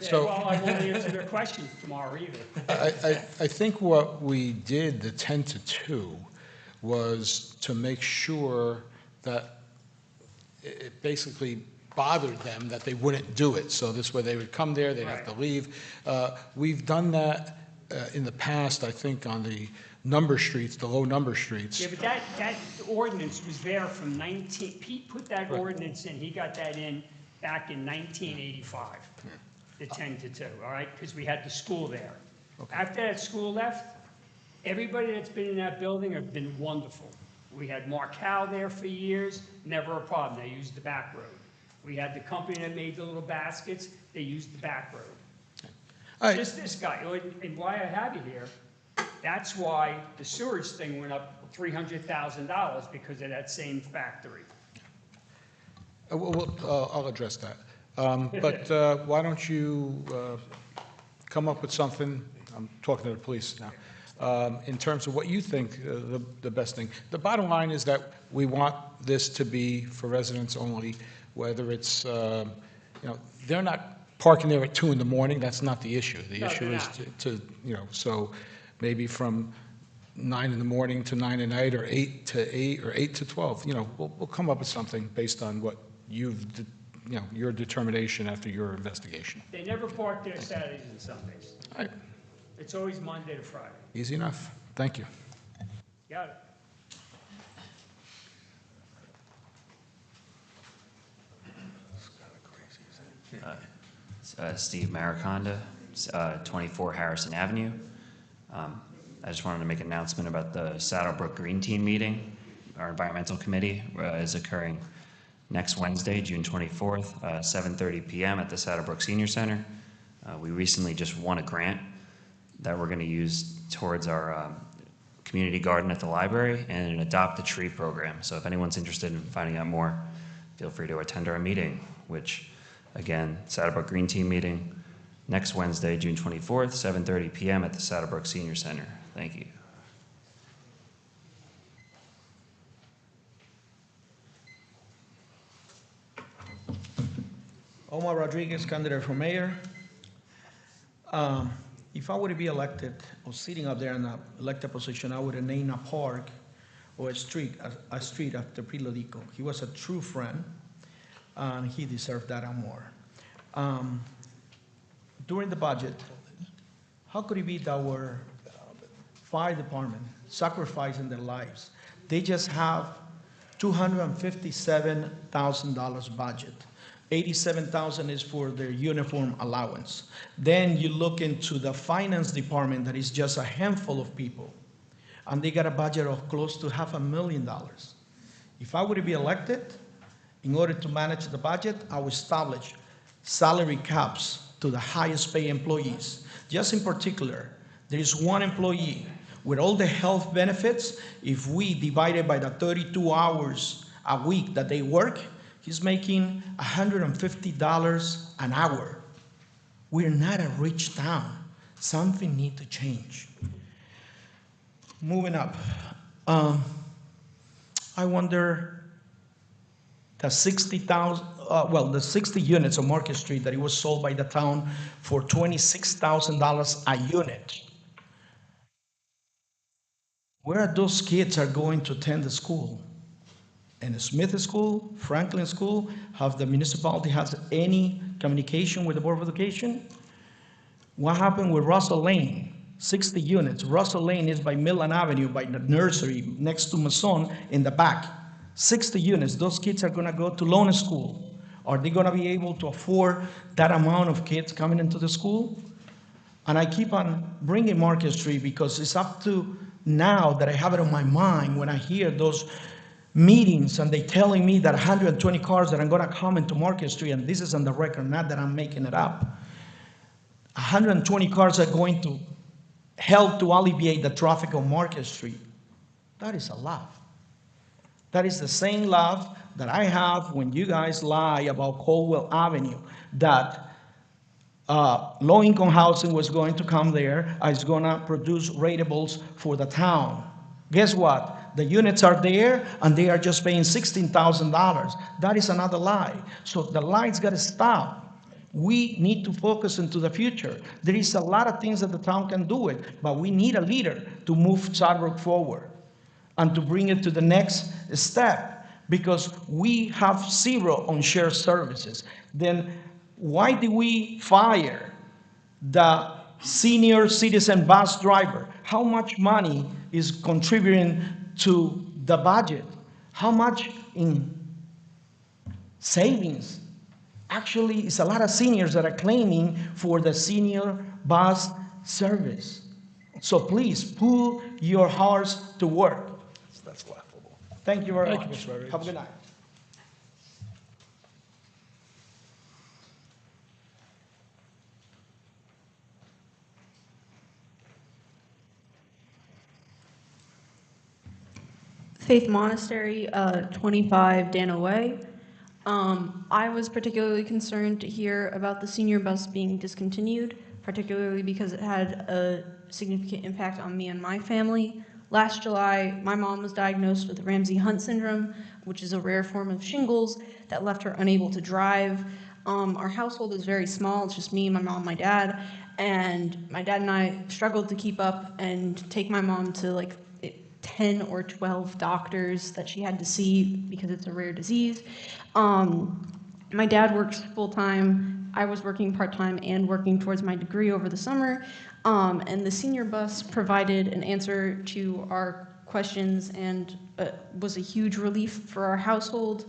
So- Well, I won't answer their questions tomorrow either. I think what we did, the 10 to 2, was to make sure that it basically bothered them that they wouldn't do it. So this way they would come there, they'd have to leave. We've done that in the past, I think, on the number streets, the low number streets. Yeah, but that ordinance was there from Pete put that ordinance in, he got that in back in 1985, the 10 to 2, all right? Because we had the school there. After that school left, everybody that's been in that building have been wonderful. We had Mark Howe there for years, never a problem, they used the back road. We had the company that made the little baskets, they used the back road. Just this guy, and why I have you here, that's why the sewage thing went up $300,000 because of that same factory. I'll address that. But why don't you come up with something, I'm talking to the police now, in terms of what you think the best thing. The bottom line is that we want this to be for residents only, whether it's, they're not parking there at 2 in the morning, that's not the issue. The issue is to so maybe from 9 in the morning to 9 at night, or 8 to 8, or 8 to 12. We'll come up with something based on what your determination after your investigation. They never park there Saturdays and Sundays. All right. It's always Monday to Friday. Easy enough. Thank you. Got it. Steve Mariconda, 24 Harrison Avenue. I just wanted to make an announcement about the Saddlebrook Green Team meeting. Our environmental committee is occurring next Wednesday, June 24th, 7:30 p.m. at the Saddlebrook Senior Center. We recently just won a grant that we're going to use towards our community garden at the library and an Adopt a Tree program. So if anyone's interested in finding out more, feel free to attend our meeting, which, again, Saddlebrook Green Team meeting next Wednesday, June 24th, 7:30 p.m. at the Saddlebrook Senior Center. Thank you. Omar Rodriguez, candidate for mayor. If I were to be elected or sitting up there in an elected position, I would name a park or a street after Pete Lodico. He was a true friend, and he deserved that and more. During the budget, how could it be that our fire department sacrificing their lives? They just have $257,000 budget. $87,000 is for their uniform allowance. Then you look into the finance department that is just a handful of people, and they got a budget of close to $500,000. If I were to be elected, in order to manage the budget, I would establish salary caps to the highest paid employees. Just in particular, there is one employee with all the health benefits. If we divide it by the 32 hours a week that they work, He's making $150 an hour. We're not a rich town. Something needs to change. Moving up. I wonder the 60,000, the 60 units on Market Street that it was sold by the town for $26,000 a unit. Where those kids are going to attend the school? In Smith School, Franklin School, have the municipality has any communication with the Board of Education? What happened with Russell Lane? 60 units. Russell Lane is by Midland Avenue, by the nursery next to Mason in the back. 60 units. Those kids are going to go to Lone School. Are they going to be able to afford that amount of kids coming into the school? And I keep on bringing Market Street because it's up to now that I have it on my mind when I hear those meetings and they telling me that 120 cars that are going to come into Market Street, and this is on the record, not that I'm making it up. 120 cars are going to help to alleviate the traffic on Market Street. That is a lot. That is the same laugh that I have when you guys lie about Caldwell Avenue, that low-income housing was going to come there, is going to produce ratables for the town. Guess what? The units are there, and they are just paying $16,000. That is another lie. So the lie's got to stop. We need to focus into the future. There is a lot of things that the town can do it, but we need a leader to move Saddlebrook forward and to bring it to the next step, because we have zero on shared services. Then why did we fire the senior citizen bus driver? How much money is contributing to the budget? How much in savings? Actually, it's a lot of seniors that are claiming for the senior bus service. So please, put your hearts to work. That's laughable. Thank you very Thank you, much. Mr. Rodriguez. Have a good night. Faith Monastery, 25 Dana Way. I was particularly concerned to hear about the senior bus being discontinued, particularly because it had a significant impact on me and my family. Last July, my mom was diagnosed with Ramsay-Hunt syndrome, which is a rare form of shingles that left her unable to drive. Our household is very small. It's just me, my mom, my dad. And my dad and I struggled to keep up and take my mom to like 10 or 12 doctors that she had to see because it's a rare disease. My dad works full-time. I was working part-time and working towards my degree over the summer. And the senior bus provided an answer to our questions and was a huge relief for our household.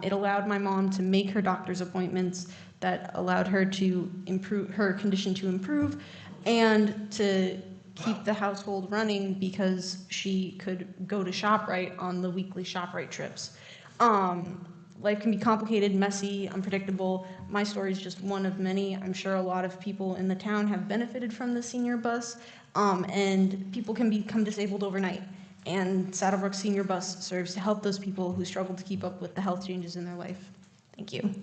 It allowed my mom to make her doctor's appointments, that allowed her to improve her condition to improve, and to keep the household running because she could go to ShopRite on the weekly ShopRite trips. Life can be complicated, messy, unpredictable. My story is just one of many. I'm sure a lot of people in the town have benefited from the senior bus, and people can become disabled overnight. And Saddlebrook Senior Bus serves to help those people who struggle to keep up with the health changes in their life. Thank you.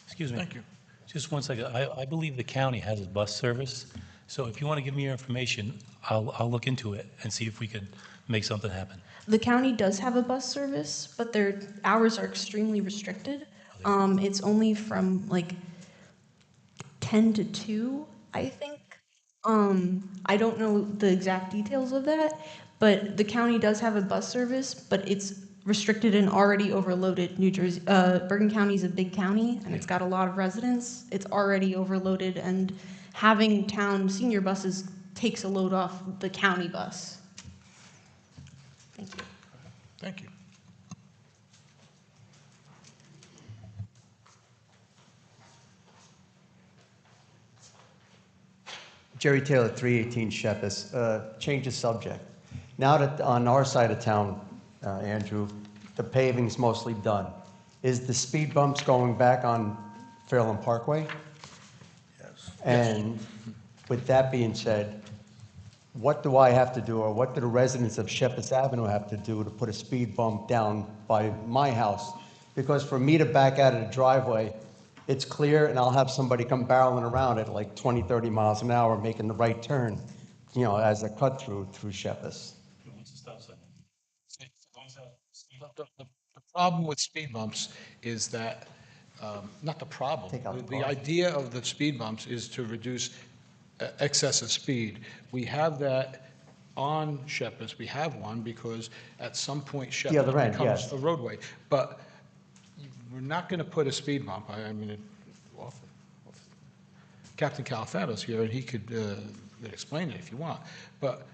Excuse me. Thank you. Just one second. I believe the county has a bus service. So if you want to give me your information, I'll look into it and see if we could make something happen. The county does have a bus service, but their hours are extremely restricted. It's only from like 10 to 2, I think. I don't know the exact details of that, but the county does have a bus service, but it's restricted and already overloaded. New Jersey, Bergen County is a big county, and it's got a lot of residents. It's already overloaded, and having town senior buses takes a load off the county bus. Thank you. Thank you. Jerry Taylor, 318 Shephis. Change the subject. Now that on our side of town, Andrew, the paving's mostly done, is the speed bumps going back on Fairland Parkway? Yes. And with that being said, what do I have to do, or what do the residents of Shepherd's Avenue have to do to put a speed bump down by my house Because for me to back out of the driveway, it's clear, and I'll have somebody come barreling around at like 20, 30 miles an hour, making the right turn, as a cut through Shepherd's. The problem with speed bumps is that, not the problem. Take out the The car. idea of the speed bumps is to reduce excessive speed. We have that on Shepherd's. We have one because at some point Shepherd's other end, becomes yes. a roadway. But we're not going to put a speed bump. I mean, Captain Califano's here, and he could explain it if you want. But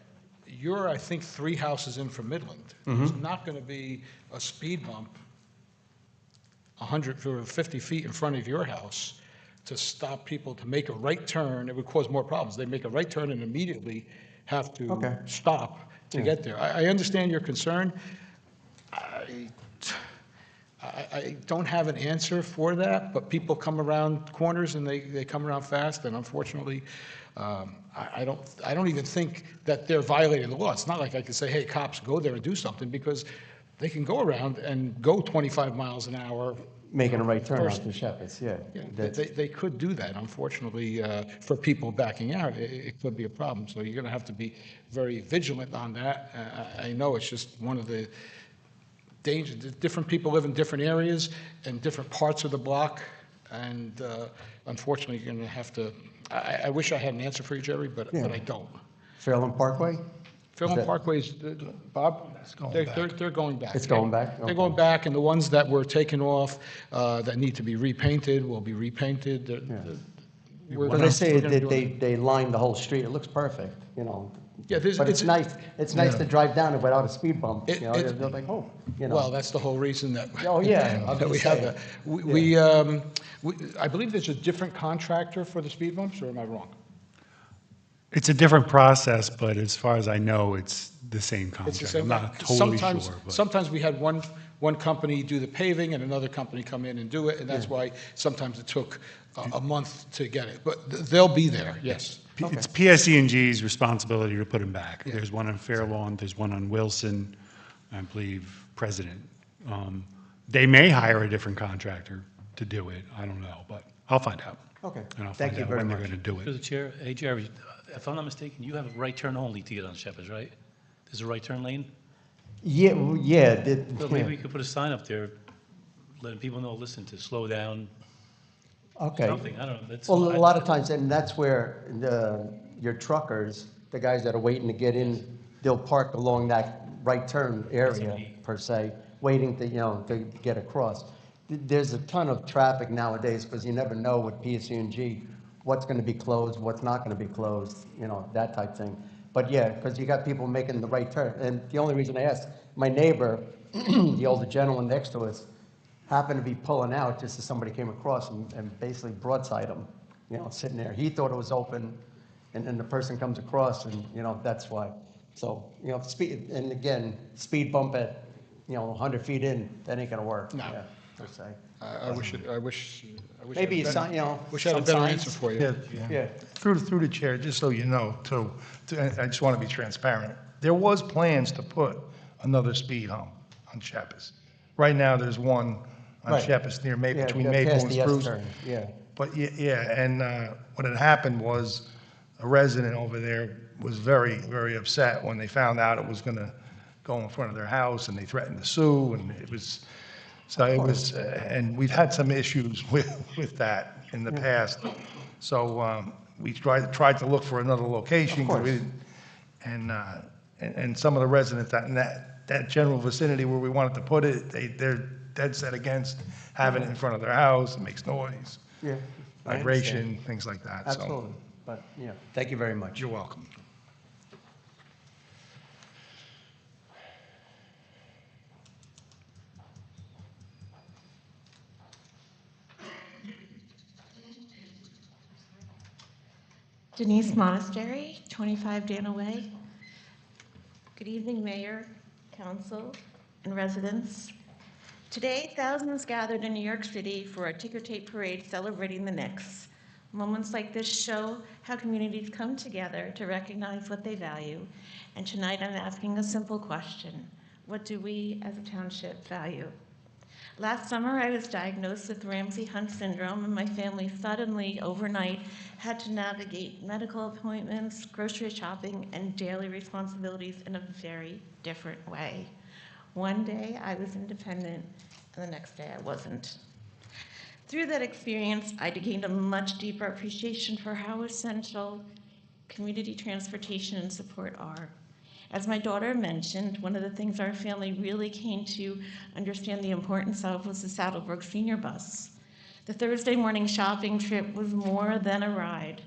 you're, I think, 3 houses in from Midland. There's not going to be a speed bump 100 or 50 feet in front of your house to stop people to make a right turn. It would cause more problems. They make a right turn and immediately have to stop to get there. I understand your concern. I don't have an answer for that, but people come around corners and they come around fast, and unfortunately, I don't even think that they're violating the law. It's not like I can say, hey, cops, go there and do something, because they can go around and go 25 miles an hour. Making a right turn First- onto Shepherd's, yeah. They could do that. Unfortunately, for people backing out, it could be a problem. So you're going to have to be very vigilant on that. I know it's just one of the dangers. Different people live in different areas and different parts of the block, and unfortunately, you're going to have to. I wish I had an answer for you, Jerry, but I don't. Fairland Parkway? Fairland Parkway's, Bob, they're going back. It's going back? They're going back, and the ones that were taken off that need to be repainted will be repainted. We're But gonna- they say we're gonna that do it. they line the whole street. It looks perfect, Yeah, But it's nice to drive down it without a speed bump, They're like, oh, Well, that's the whole reason that. Oh, yeah, I'm That we just have saying. that. I believe there's a different contractor for the speed bumps, or am I wrong? It's a different process, but as far as I know, it's the same It's the contract. same. I'm not totally Sometimes- sure, but Sometimes we had one company do the paving and another company come in and do it, and that's why sometimes it took a month to get it. But they'll be there, yes. it's PSE&G's responsibility to put them back. There's one on Fairlawn, there's one on Wilson, I believe, President. They may hire a different contractor to do it. I don't know, but I'll find out. Okay. And I'll Thank find you out very when they're much. going to do Through it. the chair, hey, Jerry, if I'm not mistaken, you have a right turn only to get on Shepherd's, right? There's a right turn lane? Yeah, So maybe we could put a sign up there, letting people know, listen, to slow down, Okay. something, I don't know. That's- Well, a lot of times, and that's where your truckers, the guys that are waiting to get in, they'll park along that right turn area, per se, waiting to get across. There's a ton of traffic nowadays, because you never know with PSE&G, what's going to be closed, what's not going to be closed, that type thing. But yeah, because you got people making the right turn. And the only reason I asked, my neighbor, the older gentleman next to us, happened to be pulling out just as somebody came across and basically broadside him, sitting there. He thought it was open, and then the person comes across, and, that's why. So, speed, and again, speed bump at, 100 feet in, that ain't gonna work. No. Yeah, per se. I wish. Maybe I had a some, better- Wish I had a some better signs. answer for you. Yeah. Through the chair, just so you know, too, I just want to be transparent. There was plans to put another speed hump on Shepherd's. Right now, there's one on Right. Shepherd's near Yeah, between yeah, Maple past and the S Spruce. turn, yeah. But yeah, and what had happened was a resident over there was very, very upset when they found out it was going to go in front of their house, and they threatened to sue, and it was, and we've had some issues with that in the past. So we tried to look for another location. Of course. And some of the residents in that general vicinity where we wanted to put it, they're dead set against having it in front of their house. It makes noise. Yeah. I Vibration, understand. things like that. So Absolutely. But, thank you very much. you're welcome. Denise Monastery, 25 Dana Way. Good evening, Mayor, Council, and residents. Today, thousands gathered in New York City for a ticker tape parade celebrating the Knicks. Moments like this show how communities come together to recognize what they value. And tonight, I'm asking a simple question. What do we as a township value? Last summer, I was diagnosed with Ramsay-Hunt syndrome, and my family suddenly, overnight, had to navigate medical appointments, grocery shopping, and daily responsibilities in a very different way. One day, I was independent, and the next day, I wasn't. Through that experience, I gained a much deeper appreciation for how essential community transportation and support are. As my daughter mentioned, one of the things our family really came to understand the importance of was the Saddlebrook Senior Bus. The Thursday morning shopping trip was more than a ride.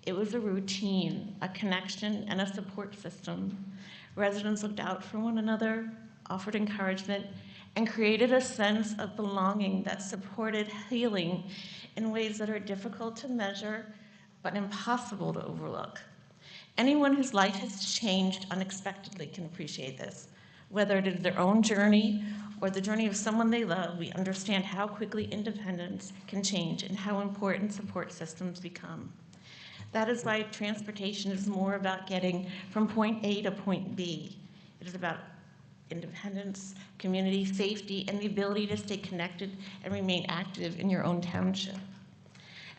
It was a routine, a connection, and a support system. Residents looked out for one another, offered encouragement, and created a sense of belonging that supported healing in ways that are difficult to measure but impossible to overlook. Anyone whose life has changed unexpectedly can appreciate this. Whether it is their own journey or the journey of someone they love, we understand how quickly independence can change and how important support systems become. That is why transportation is more about getting from point A to point B. It is about independence, community safety, and the ability to stay connected and remain active in your own township.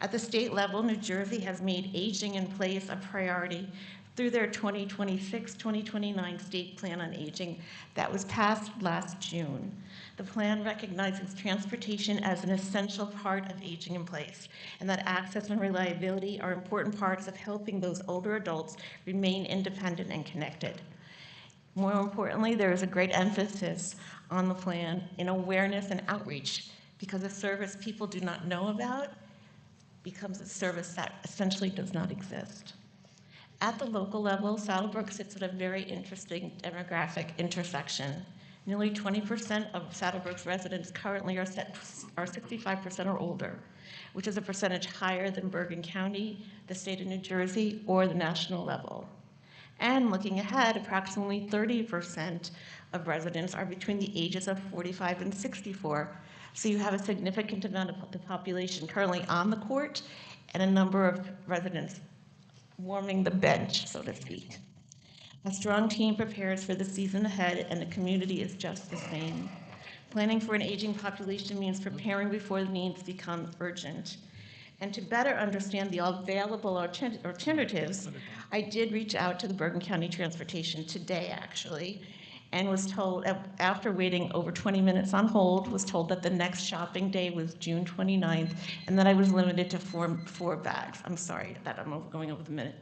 At the state level, New Jersey has made aging in place a priority through their 2026-2029 State Plan on Aging that was passed last June. The plan recognizes transportation as an essential part of aging in place, and that access and reliability are important parts of helping those older adults remain independent and connected. More importantly, there is a great emphasis on the plan in awareness and outreach, because a service people do not know about becomes a service that essentially does not exist. At the local level, Saddlebrook sits at a very interesting demographic intersection. Nearly 20% of Saddlebrook's residents currently are 65% or older, which is a percentage higher than Bergen County, the state of New Jersey, or the national level. And looking ahead, approximately 30% of residents are between the ages of 45 and 64. So you have a significant amount of the population currently on the court and a number of residents warming the bench, so to speak. A strong team prepares for the season ahead, and the community is just the same. Planning for an aging population means preparing before the needs become urgent. And to better understand the available alternatives, I did reach out to the Bergen County Transportation today, actually, and was told, after waiting over 20 minutes on hold, was told that the next shopping day was June 29th, and that I was limited to four bags. I'm sorry that I'm going over the minute.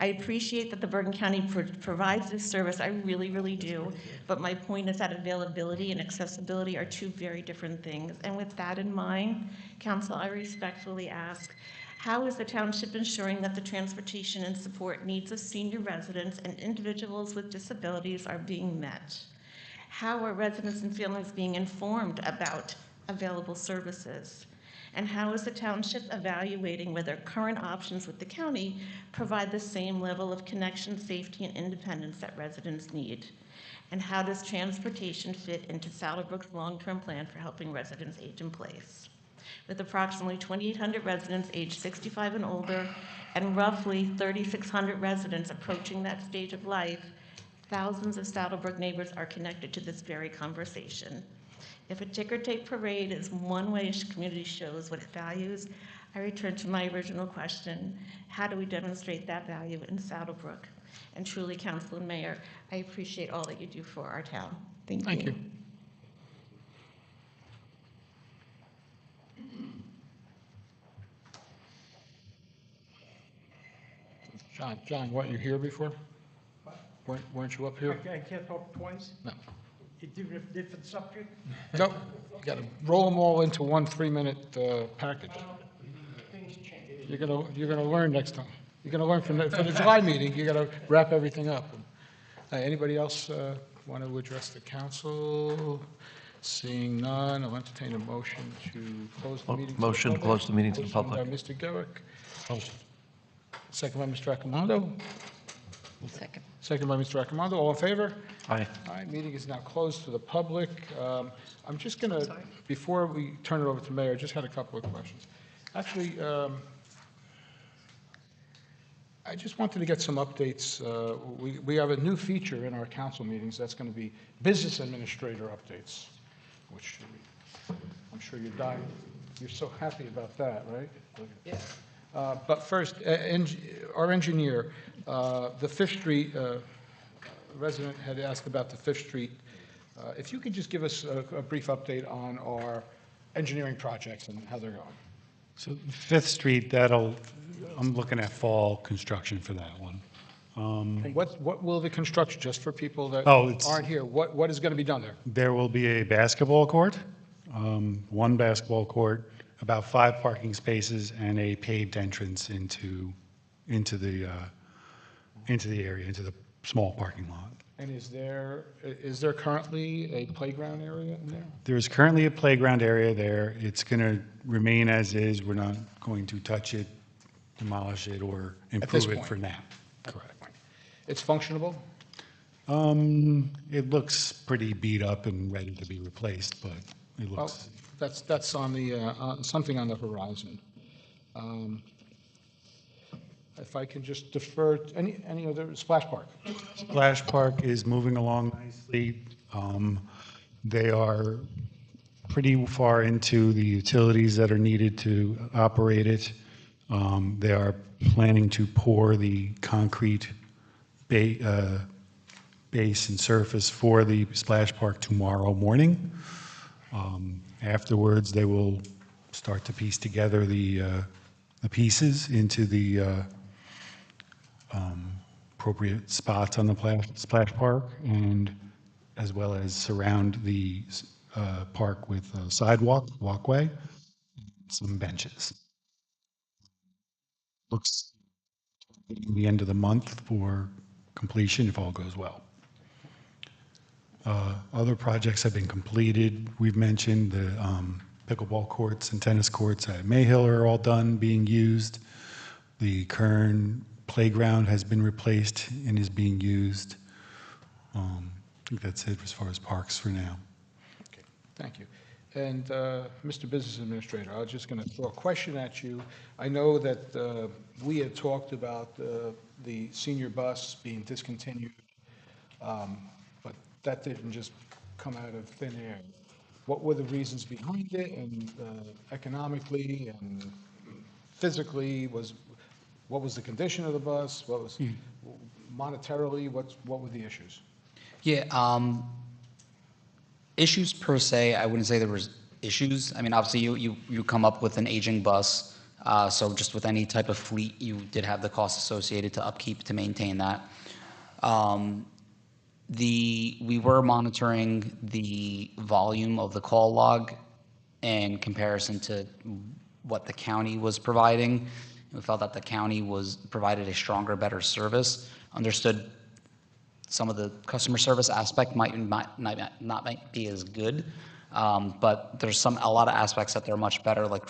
I appreciate that the Bergen County provides this service, I really, really do, but my point is that availability and accessibility are two very different things. And with that in mind, Council, I respectfully ask, how is the township ensuring that the transportation and support needs of senior residents and individuals with disabilities are being met? How are residents and families being informed about available services? And how is the township evaluating whether current options with the county provide the same level of connection, safety, and independence that residents need? And how does transportation fit into Saddlebrook's long-term plan for helping residents age in place? With approximately 2,800 residents aged 65 and older, and roughly 3,600 residents approaching that stage of life, thousands of Saddlebrook neighbors are connected to this very conversation. If a ticker tape parade is one way a community shows what it values, I return to my original question: how do we demonstrate that value in Saddlebrook? And truly, Council and Mayor, I appreciate all that you do for our town. Thank you. John, weren't you here before? Weren't you up here? I can't talk twice? No. You do a different subject? Nope. You got to roll them all into one 3-minute package. Things change. You're gonna learn next time. You're gonna learn from the July meeting. You got to wrap everything up. Anybody else want to address the council? Seeing none, I'll entertain a motion to close the meeting. Motion to close the meeting to the Motion public. by Mr. Garrick. Second by Mr. Accomando. Second. Second by Mr. Accomando. All in favor? Aye. All right, meeting is now closed to the public. I'm just going to, before we turn it over to Mayor, I just had a couple of questions. Actually, I just wanted to get some updates. We have a new feature in our council meetings that's going to be business administrator updates, which sure you're dying. You're so happy about that, right? Yeah. But first, our engineer, the Fifth Street resident had asked about the Fifth Street. If you could just give us a brief update on our engineering projects and how they're going. So Fifth Street, I'm looking at fall construction for that one. And what will the construction, just for people that Oh, aren't here, what is going to be done there? There will be a basketball court, one basketball court, about 5 parking spaces, and a paved entrance into the area, into the small parking lot. And is there currently a playground area in there? There is currently a playground area there. It's going to remain as is. We're not going to touch it, demolish it, or improve it for now. Correct. It's functionable? It looks pretty beat up and ready to be replaced, but it Well, looks. that's on the, something on the horizon. If I can just defer, any other, Splash Park? Splash Park is moving along nicely. They are pretty far into the utilities that are needed to operate it. They are planning to pour the concrete base and surface for the splash park tomorrow morning. Afterwards, they will start to piece together the pieces into the appropriate spots on the splash park, and as well as surround the park with a walkway, some benches. Looks the end of the month for completion if all goes well. Other projects have been completed. We've mentioned the pickleball courts and tennis courts at Mayhill are all done, being used. The Kern playground has been replaced and is being used. I think that's it as far as parks for now. Okay, thank you. And Mr. Business Administrator, I was just going to throw a question at you. I know that we had talked about the senior bus being discontinued, but that didn't just come out of thin air. What were the reasons behind it, and economically and physically, what was the condition of the bus? What was monetarily, what were the issues? Yeah, issues per se, I wouldn't say there was issues. I mean, obviously, you come up with an aging bus, so just with any type of fleet, you did have the cost associated to upkeep, to maintain that. We were monitoring the volume of the call log in comparison to what the county was providing. We felt that the county provided a stronger, better service. Understood some of the customer service aspect might not be as good, but there's a lot of aspects that they're much better. Like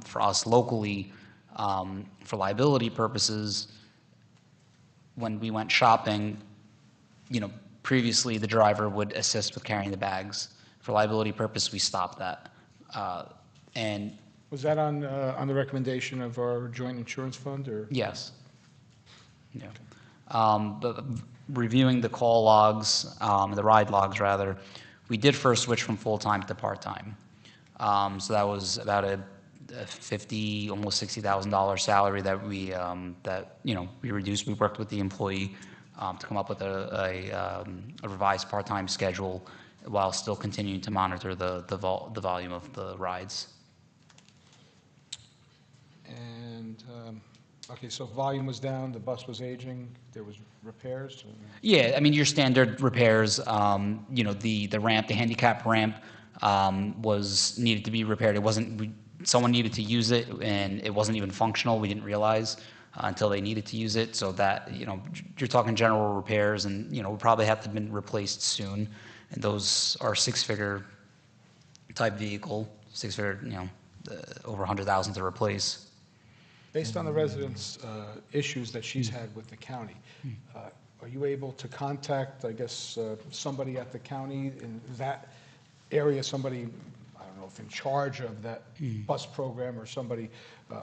for us locally, for liability purposes, when we went shopping, previously the driver would assist with carrying the bags. For liability purpose, we stopped that. And was that on the recommendation of our joint insurance fund, or? Yes. Yeah. But reviewing the call logs, the ride logs rather, we did first switch from full-time to part-time. So that was about a $50,000, almost $60,000 salary that we reduced. We worked with the employee to come up with a revised part-time schedule while still continuing to monitor the volume of the rides. And, okay, so volume was down, the bus was aging, there was repairs? Yeah, I mean, your standard repairs, the ramp, the handicap ramp needed to be repaired. It wasn't, someone needed to use it, and it wasn't even functional. We didn't realize until they needed to use it. So that, you're talking general repairs, and, will probably have to be replaced soon. And those are six-figure type vehicle, over 100,000 to replace. Based on the residents' issues that she's had with the county, are you able to contact, I guess, somebody at the county in that area, somebody, I don't know if in charge of that bus program, or somebody,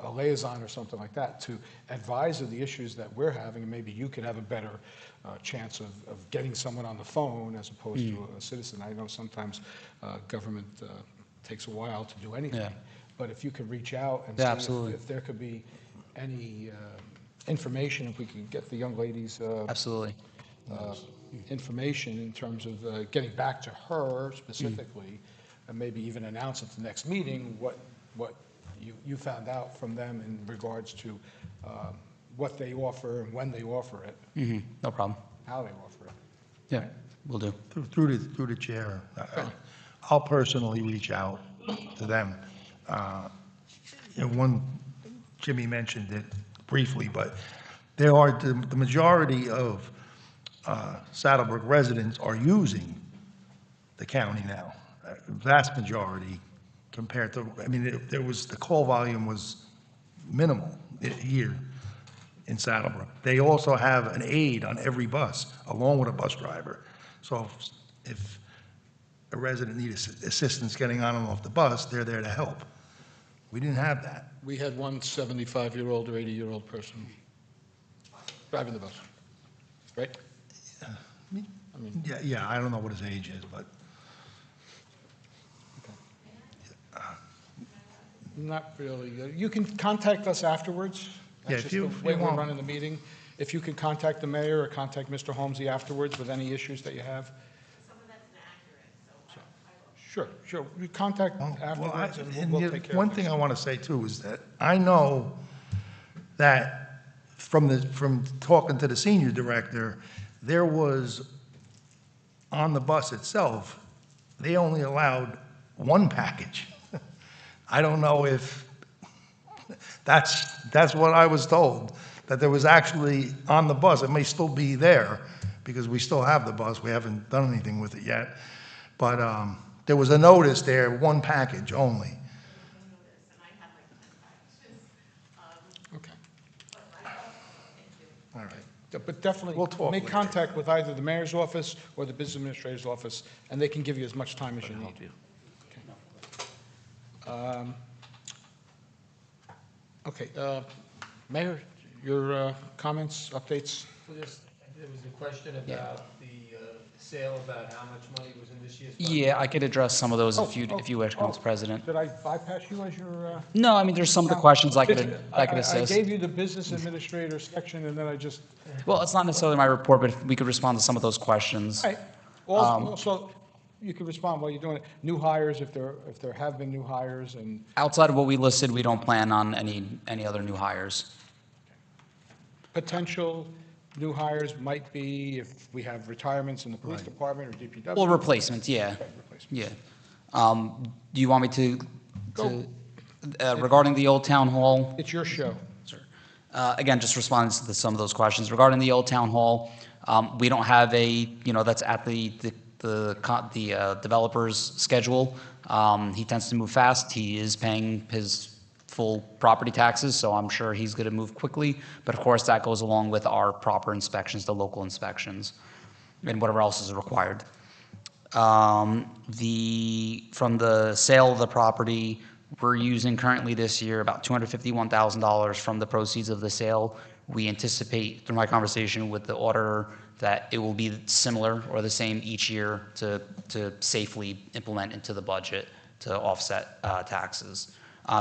a liaison or something like that, to advise of the issues that we're having, and maybe you could have a better chance of getting someone on the phone as opposed to a citizen? I know sometimes government takes a while to do anything. Yeah. But if you could reach out and Yeah, see absolutely. if there could be any information, if we could get the young ladies. Absolutely. Information in terms of getting back to her specifically, and maybe even announce at the next meeting what you found out from them in regards to what they offer and when they offer it, No problem. how they offer it. Yeah, will do. Through the chair, I'll personally reach out to them. Jimmy mentioned it briefly, but there are, the majority of Saddlebrook residents are using the county now, vast majority compared to, I mean, the call volume was minimal here in Saddlebrook. They also have an aide on every bus, along with a bus driver. So if a resident needs assistance getting on and off the bus, they're there to help. We didn't have that. We had one 75-year-old or 80-year-old person driving the bus, right? Yeah, I don't know what his age is, but Not really. You can contact us afterwards. Yeah, That's if just you- the if way you we're want. running the meeting. If you could contact the mayor or contact Mr. Holmesy afterwards with any issues that you have. Sure. We contact afterwards and we'll take care one of thing it. I want to say too is that I know that from talking to the senior director, there was, on the bus itself, they only allowed one package. I don't know if, that's what I was told, that there was actually on the bus, it may still be there, because we still have the bus, we haven't done anything with it yet, but there was a notice there, one package only. All right. But definitely, We'll talk make later. contact with either the mayor's office or the business administrator's office, and they can give you as much time as you need. Okay, Mayor, your comments, updates? So there was a question about the sale, about how much money was in this year's budget. Yeah, I could address some of those if you wish, Oh, Council President. Did I bypass you as your? No, I mean, there's some of the questions I could I assist. gave you the business administrator section, and then I just. Well, it's not necessarily my report, but we could respond to some of those questions. Right. Also, you can respond while you're doing it. New hires, if there have been new hires, and Outside of what we listed, we don't plan on any other new hires. potential new hires might be if we have retirements in the police department or DPW. Well, replacements, yeah. Yeah. Do you want me to, regarding the Old Town Hall? It's your show. Again, just responding to some of those questions. Regarding the Old Town Hall, we don't have that's at the developer's schedule. He tends to move fast. He is paying his full property taxes, so I'm sure he's going to move quickly. But of course, that goes along with our proper inspections, the local inspections, and whatever else is required. From the sale of the property, we're using currently this year about $251,000 from the proceeds of the sale. We anticipate, through my conversation with the auditor, that it will be similar or the same each year to safely implement into the budget to offset taxes.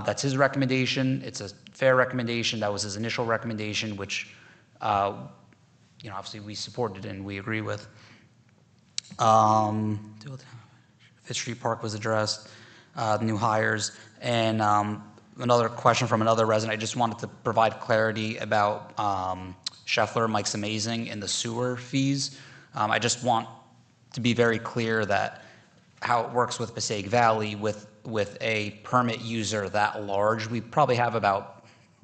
That's his recommendation. It's a fair recommendation. That was his initial recommendation, which, obviously we supported and we agree with. Fifth Street Park was addressed, new hires, and another question from another resident. I just wanted to provide clarity about Scheffler, Mike's Amazing, and the sewer fees. I just want to be very clear that how it works with Passaic Valley with a permit user that large, we probably have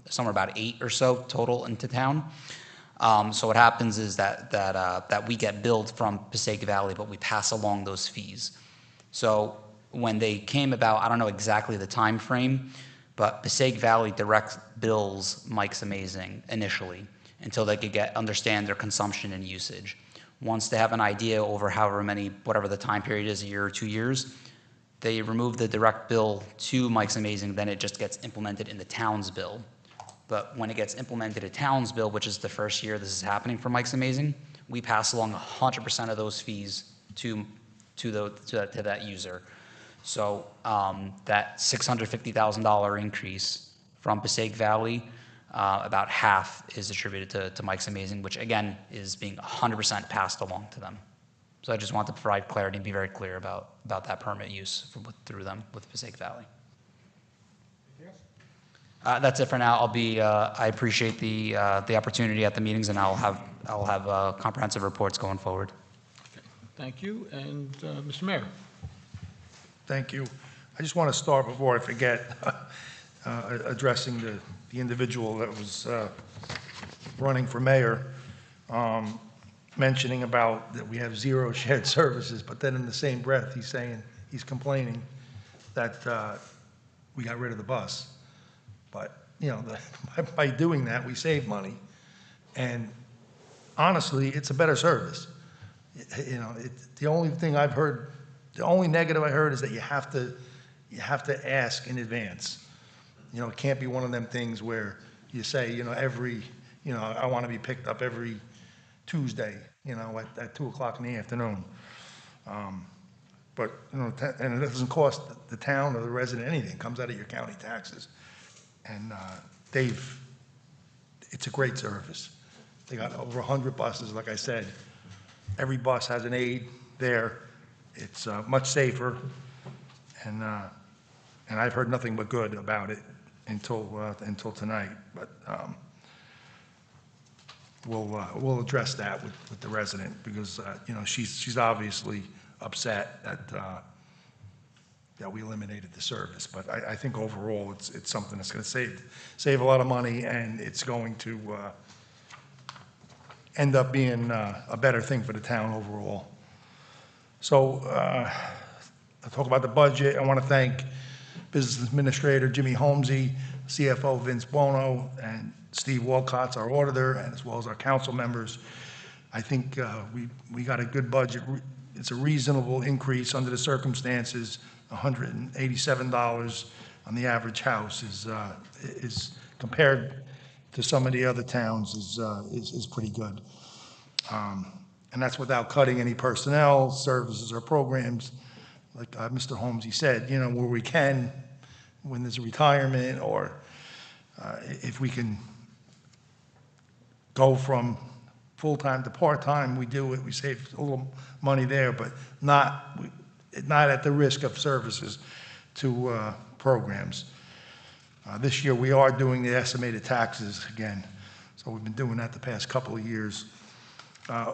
somewhere about 8 or so total into town. So what happens is that we get billed from Passaic Valley, but we pass along those fees. So when they came about, I don't know exactly the time frame, but Passaic Valley direct bills Mike's Amazing initially until they could understand their consumption and usage. Once they have an idea over however many, whatever the time period is, a year or 2 years, they remove the direct bill to Mike's Amazing, then it just gets implemented in the town's bill. But when it gets implemented in town's bill, which is the first year this is happening for Mike's Amazing, we pass along 100% of those fees to that user. So that $650,000 increase from Passaic Valley, about half is attributed to Mike's Amazing, which again is being 100% passed along to them. So I just want to provide clarity and be very clear about that permit use through them with Passaic Valley. That's it for now. I appreciate the opportunity at the meetings, and I'll have comprehensive reports going forward. Thank you. And Mr. Mayor? Thank you. I just want to start before I forget, addressing the individual that was running for mayor, mentioning about that we have 0 shared services, but then in the same breath, he's complaining that we got rid of the bus. But, you know, by doing that, we save money. And honestly, it's a better service. You know, the only thing I've heard, the only negative I heard is that you have to ask in advance. You know, it can't be one of them things where you say, you know, I want to be picked up every Tuesday, you know, at 2 o'clock in the afternoon. But, you know, and it doesn't cost the town or the resident anything. It comes out of your county taxes. And it's a great service. They got over 100 buses, like I said. Every bus has an aide there. It's much safer. And I've heard nothing but good about it until tonight. But we'll address that with the resident because you know, she's obviously upset that we eliminated the service. But I think overall it's something that's going to save a lot of money, and it's going to end up being a better thing for the town overall. So I'll talk about the budget. I want to thank Business Administrator Jimmy Holmesy, CFO Vince Buono, and Steve Walcott's our auditor, and as well as our council members. I think we got a good budget. It's a reasonable increase under the circumstances. $187 on the average house is compared to some of the other towns is pretty good. And that's without cutting any personnel, services, or programs. Like Mr. Holmesy said, you know, where we can, when there's a retirement, or if we can go from full-time to part-time, we do it. We save a little money there, but not at the risk of services to programs. This year, we are doing the estimated taxes again. So we've been doing that the past couple of years.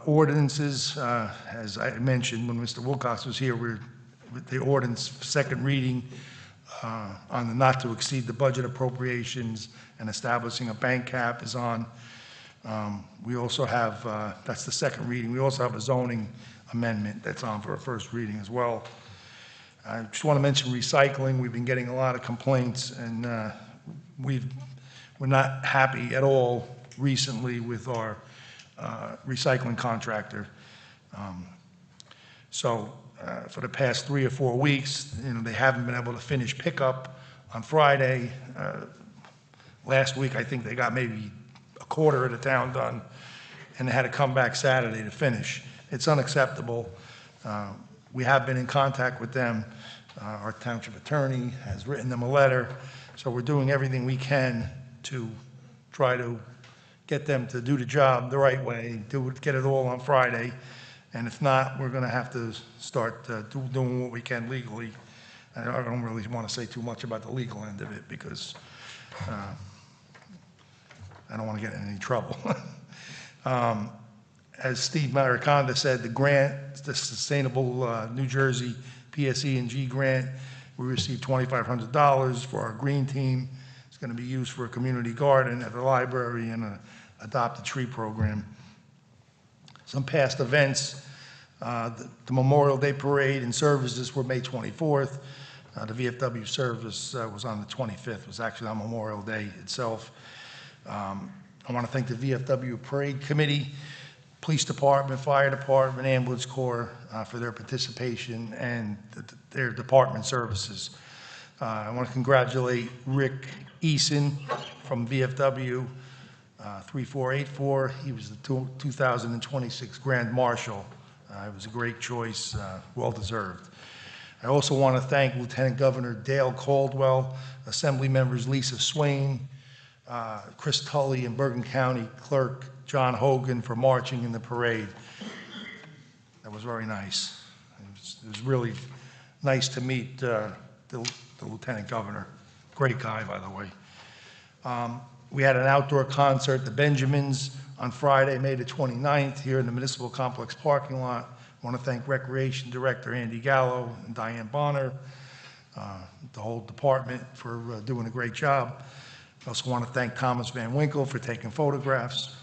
Ordinances, as I mentioned when Mr. Wilcox was here, we're with the ordinance second reading on the not to exceed the budget appropriations and establishing a bank cap is on. We also have, that's the second reading. We also have a zoning amendment that's on for a first reading as well. I just want to mention recycling. We've been getting a lot of complaints, and we're not happy at all recently with our recycling contractor. So for the past 3 or 4 weeks, you know, they haven't been able to finish pickup on Friday. Last week, I think they got maybe a quarter of the town done, and they had to come back Saturday to finish. It's unacceptable. We have been in contact with them. Our township attorney has written them a letter, so we're doing everything we can to try to get them to do the job the right way, get it all on Friday, and if not, we're going to have to start doing what we can legally. I don't really want to say too much about the legal end of it because I don't want to get in any trouble. As Steve Mariconda said, the grant, the Sustainable New Jersey PSE&G grant, we received $2,500 for our green team. It's going to be used for a community garden at the library and an adopt a tree program. Some past events, the Memorial Day Parade and services were May 24th. The VFW service was on the 25th. It was actually on Memorial Day itself. I want to thank the VFW Parade Committee, Police Department, Fire Department, Ambulance Corps for their participation and their department services. I want to congratulate Rick Eason from VFW 3484. He was the 2026 Grand Marshal. It was a great choice, well deserved. I also want to thank Lieutenant Governor Dale Caldwell, Assembly members Lisa Swain, Chris Tully, and Bergen County Clerk John Hogan for marching in the parade. That was very nice. It was really nice to meet the Lieutenant Governor. Great guy, by the way. We had an outdoor concert at the Benjamins on Friday, May the 29th, here in the Municipal Complex parking lot. I want to thank Recreation Director Andy Gallo and Diane Bonner, the whole department for doing a great job. I also want to thank Thomas Van Winkle for taking photographs.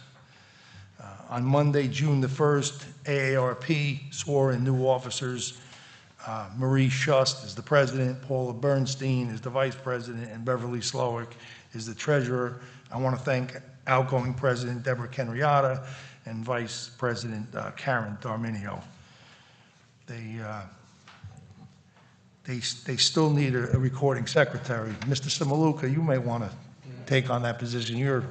On Monday, June the 1st, AARP swore in new officers. Marie Shust is the president, Paula Bernstein is the vice president, and Beverly Slowick is the treasurer. I want to thank outgoing President Deborah Kenriata and Vice President Karen Darminio. They still need a recording secretary. Mr. Simaluka, you may want to take on that position. You're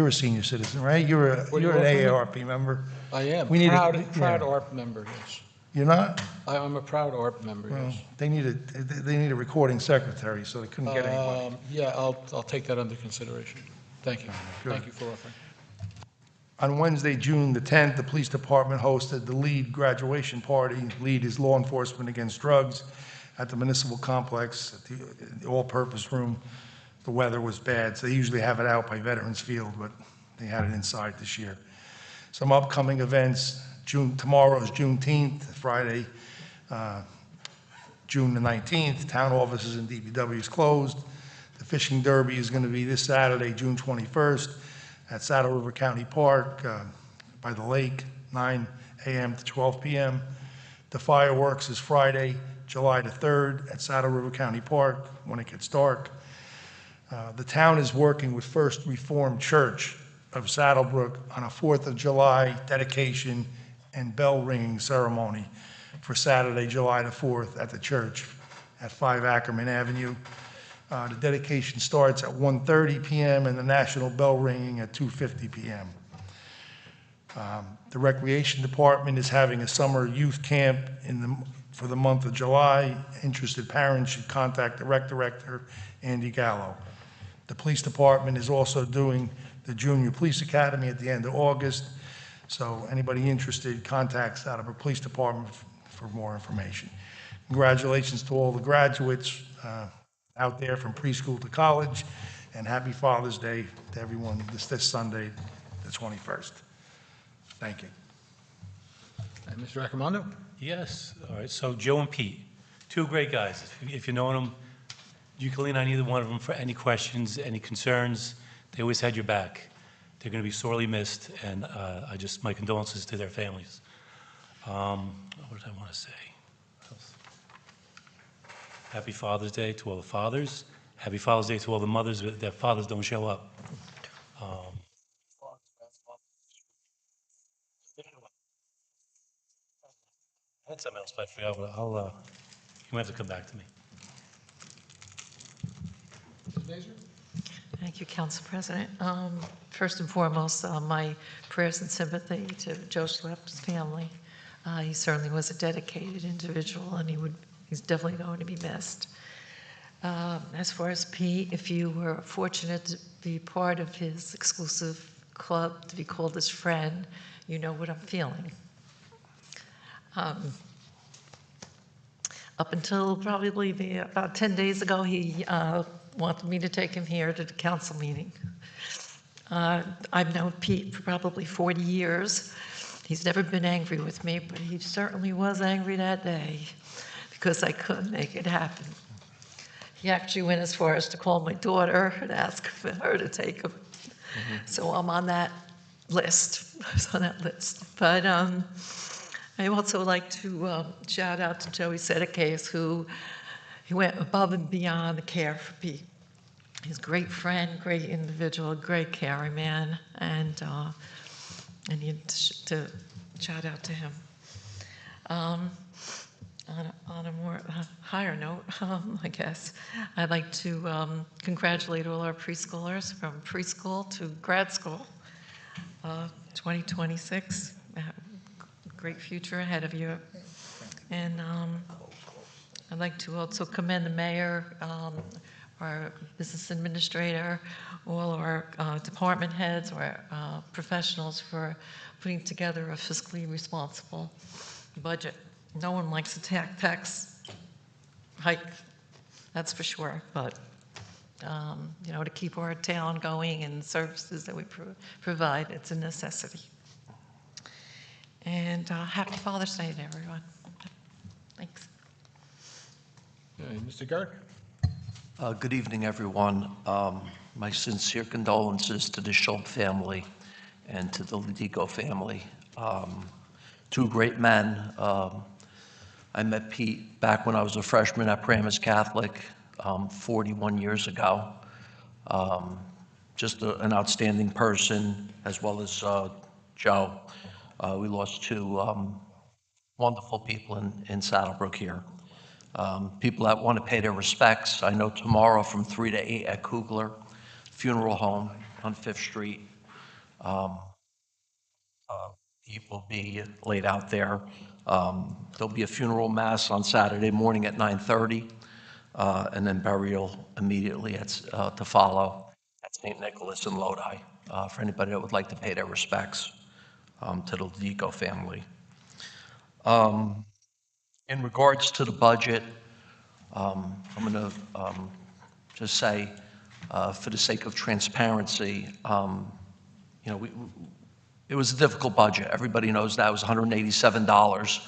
a senior citizen, right? You're an AARP member. I am. We need Proud ARP member, yes. You're not? I'm a proud ARP member, Well, yes. they need a recording secretary, so they couldn't get anybody. Yeah, I'll take that under consideration. Thank you. Good. Thank you for offering. On Wednesday, June the 10th, the police department hosted the LEAD graduation party. LEAD is Law Enforcement Against Drugs at the municipal complex, at the all-purpose room. The weather was bad, so they usually have it out by Veterans Field, but they had it inside this year. Some upcoming events. Tomorrow is Juneteenth, Friday, June the 19th. Town offices and DPW is closed. The fishing derby is going to be this Saturday, June 21st, at Saddle River County Park by the lake, 9 a.m. to 12 p.m. The fireworks is Friday, July the 3rd, at Saddle River County Park when it gets dark. The town is working with First Reformed Church of Saddlebrook on a 4th of July dedication and bell ringing ceremony for Saturday, July the 4th at the church at 5 Ackerman Avenue. The dedication starts at 1:30 p.m. and the national bell ringing at 2:50 p.m. The Recreation Department is having a summer youth camp for the month of July. Interested parents should contact the rec director, Andy Gallo. The Police Department is also doing the Junior Police Academy at the end of August. So anybody interested, contact Saddlebrook Police Department for more information. Congratulations to all the graduates out there from preschool to college, and happy Father's Day to everyone this Sunday, the 21st. Thank you. And Mr. Accomando? Yes, all right, so Joe and Pete, two great guys. If you know them, you can lean on either one of them for any questions, any concerns. They always had your back. They're going to be sorely missed, and my condolences to their families. What did I want to say? Happy Father's Day to all the fathers. Happy Father's Day to all the mothers that their fathers don't show up. I had something else, but I forgot. But you might have to come back to me. Thank you, Council President. First and foremost, my prayers and sympathy to Joe Schlepp's family. He certainly was a dedicated individual, and he's definitely going to be missed. As far as Pete, if you were fortunate to be part of his exclusive club, to be called his friend, you know what I'm feeling. Up until probably about 10 days ago, he wanted me to take him here to the council meeting. I've known Pete for probably 40 years. He's never been angry with me, but he certainly was angry that day because I couldn't make it happen. He actually went as far as to call my daughter and ask for her to take him. So I'm on that list. I was on that list. But I also like to shout out to Joey Sedekes, who he went above and beyond the care for Pete. He's a great friend, great individual, great caring man, and you to shout out to him. On a more higher note, I guess, I'd like to congratulate all our preschoolers from preschool to grad school. 2026, great future ahead of you. And I'd like to also commend the mayor, our business administrator, all our department heads, our professionals for putting together a fiscally responsible budget. No one likes a tax hike, that's for sure, but you know, to keep our town going and services that we provide, it's a necessity. And happy Father's Day to everyone. Thanks. Mr. Garrett? Good evening, everyone. My sincere condolences to the Schultz family and to the Ledico family. Two great men. I met Pete back when I was a freshman at Paramus Catholic 41 years ago. Just an outstanding person, as well as Joe. We lost two wonderful people in Saddlebrook here. People that want to pay their respects. I know tomorrow from 3 to 8 at Kugler Funeral Home on 5th Street. He will be laid out there. There'll be a funeral mass on Saturday morning at 9:30, and then burial immediately to follow at St. Nicholas in Lodi, for anybody that would like to pay their respects to the Ledico family. In regards to the budget, I'm going to just say, for the sake of transparency, you know, it was a difficult budget. Everybody knows that. It was $187.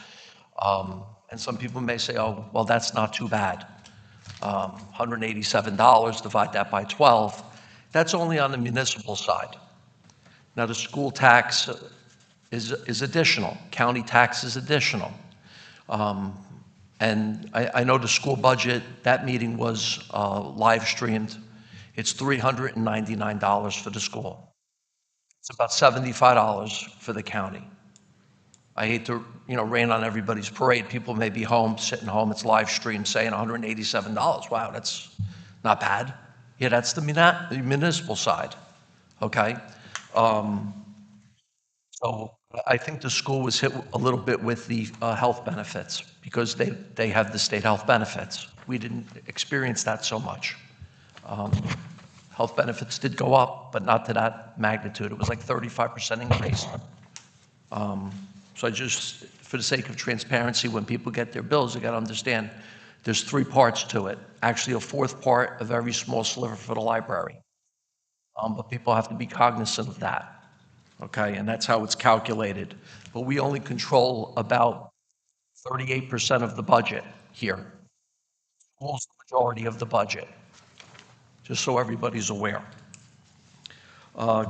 And some people may say, oh, well, that's not too bad. $187, divide that by 12. That's only on the municipal side. Now, the school tax is additional. County tax is additional. And I know the school budget, that meeting was live streamed. It's $399 for the school. It's about $75 for the county. I hate to, rain on everybody's parade. People may be home, sitting home, it's live streamed, saying $187. Wow, that's not bad. Yeah, that's the municipal side, okay? So I think the school was hit a little bit with the health benefits because they have the state health benefits. We didn't experience that so much. Health benefits did go up, but not to that magnitude. It was like 35% increase. So I just, for the sake of transparency, when people get their bills, they got to understand there's 3 parts to it. Actually, a 4th part, a very small sliver for the library. But people have to be cognizant of that, okay? And that's how it's calculated. But we only control about 38% of the budget here. School's the majority of the budget, just so everybody's aware.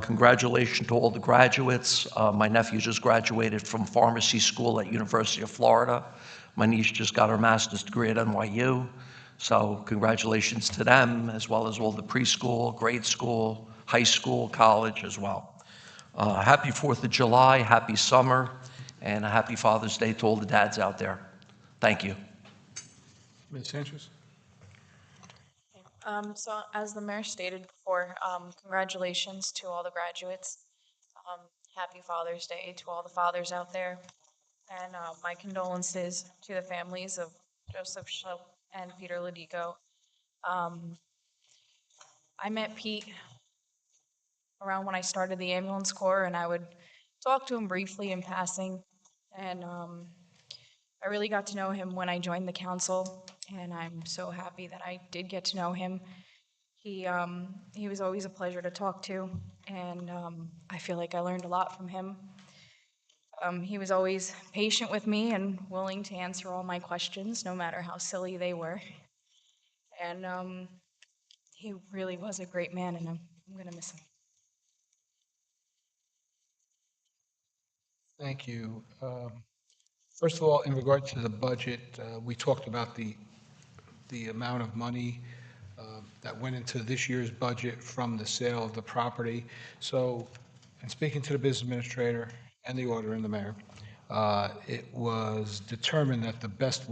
Congratulations to all the graduates. My nephew just graduated from pharmacy school at University of Florida. My niece just got her master's degree at NYU. So congratulations to them, as well as all the preschool, grade school, high school, college as well. Happy 4th of July, happy summer, and a happy Father's Day to all the dads out there. Thank you. Ms. Sanchez? So as the mayor stated before, congratulations to all the graduates. Happy Father's Day to all the fathers out there. And my condolences to the families of Joseph Schultz and Peter Ledico. I met Pete around when I started the ambulance corps, and I would talk to him briefly in passing. And I really got to know him when I joined the council, and I'm so happy that I did get to know him. He was always a pleasure to talk to, and I feel like I learned a lot from him. He was always patient with me and willing to answer all my questions, no matter how silly they were. And he really was a great man, and I'm going to miss him. Thank you. First of all, in regard to the budget, we talked about the amount of money that went into this year's budget from the sale of the property. So, in speaking to the business administrator and the auditor and the mayor, it was determined that the best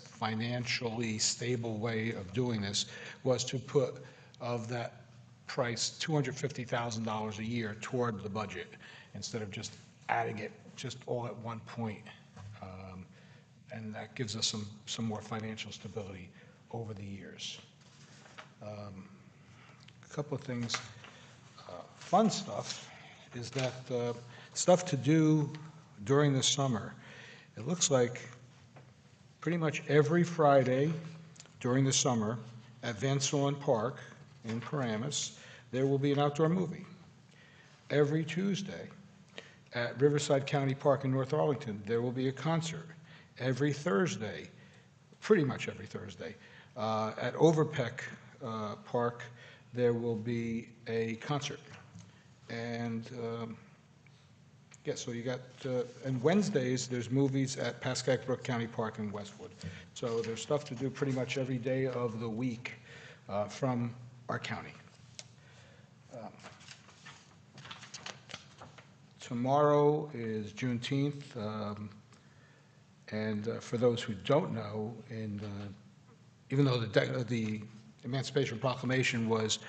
financially stable way of doing this was to put of that price $250,000 a year toward the budget instead of just adding it just all at one point. and that gives us some more financial stability over the years. A couple of things, fun stuff, is that stuff to do during the summer. It looks like pretty much every Friday during the summer at Van Solon Park in Paramus, there will be an outdoor movie. Every Tuesday at Riverside County Park in North Arlington, there will be a concert. Every Thursday, pretty much every Thursday, at Overpeck Park, there will be a concert. And yeah, so you got, and Wednesdays, there's movies at Pascagoula County Park in Westwood. So there's stuff to do pretty much every day of the week from our county. Tomorrow is Juneteenth, and for those who don't know, even though the Emancipation Proclamation was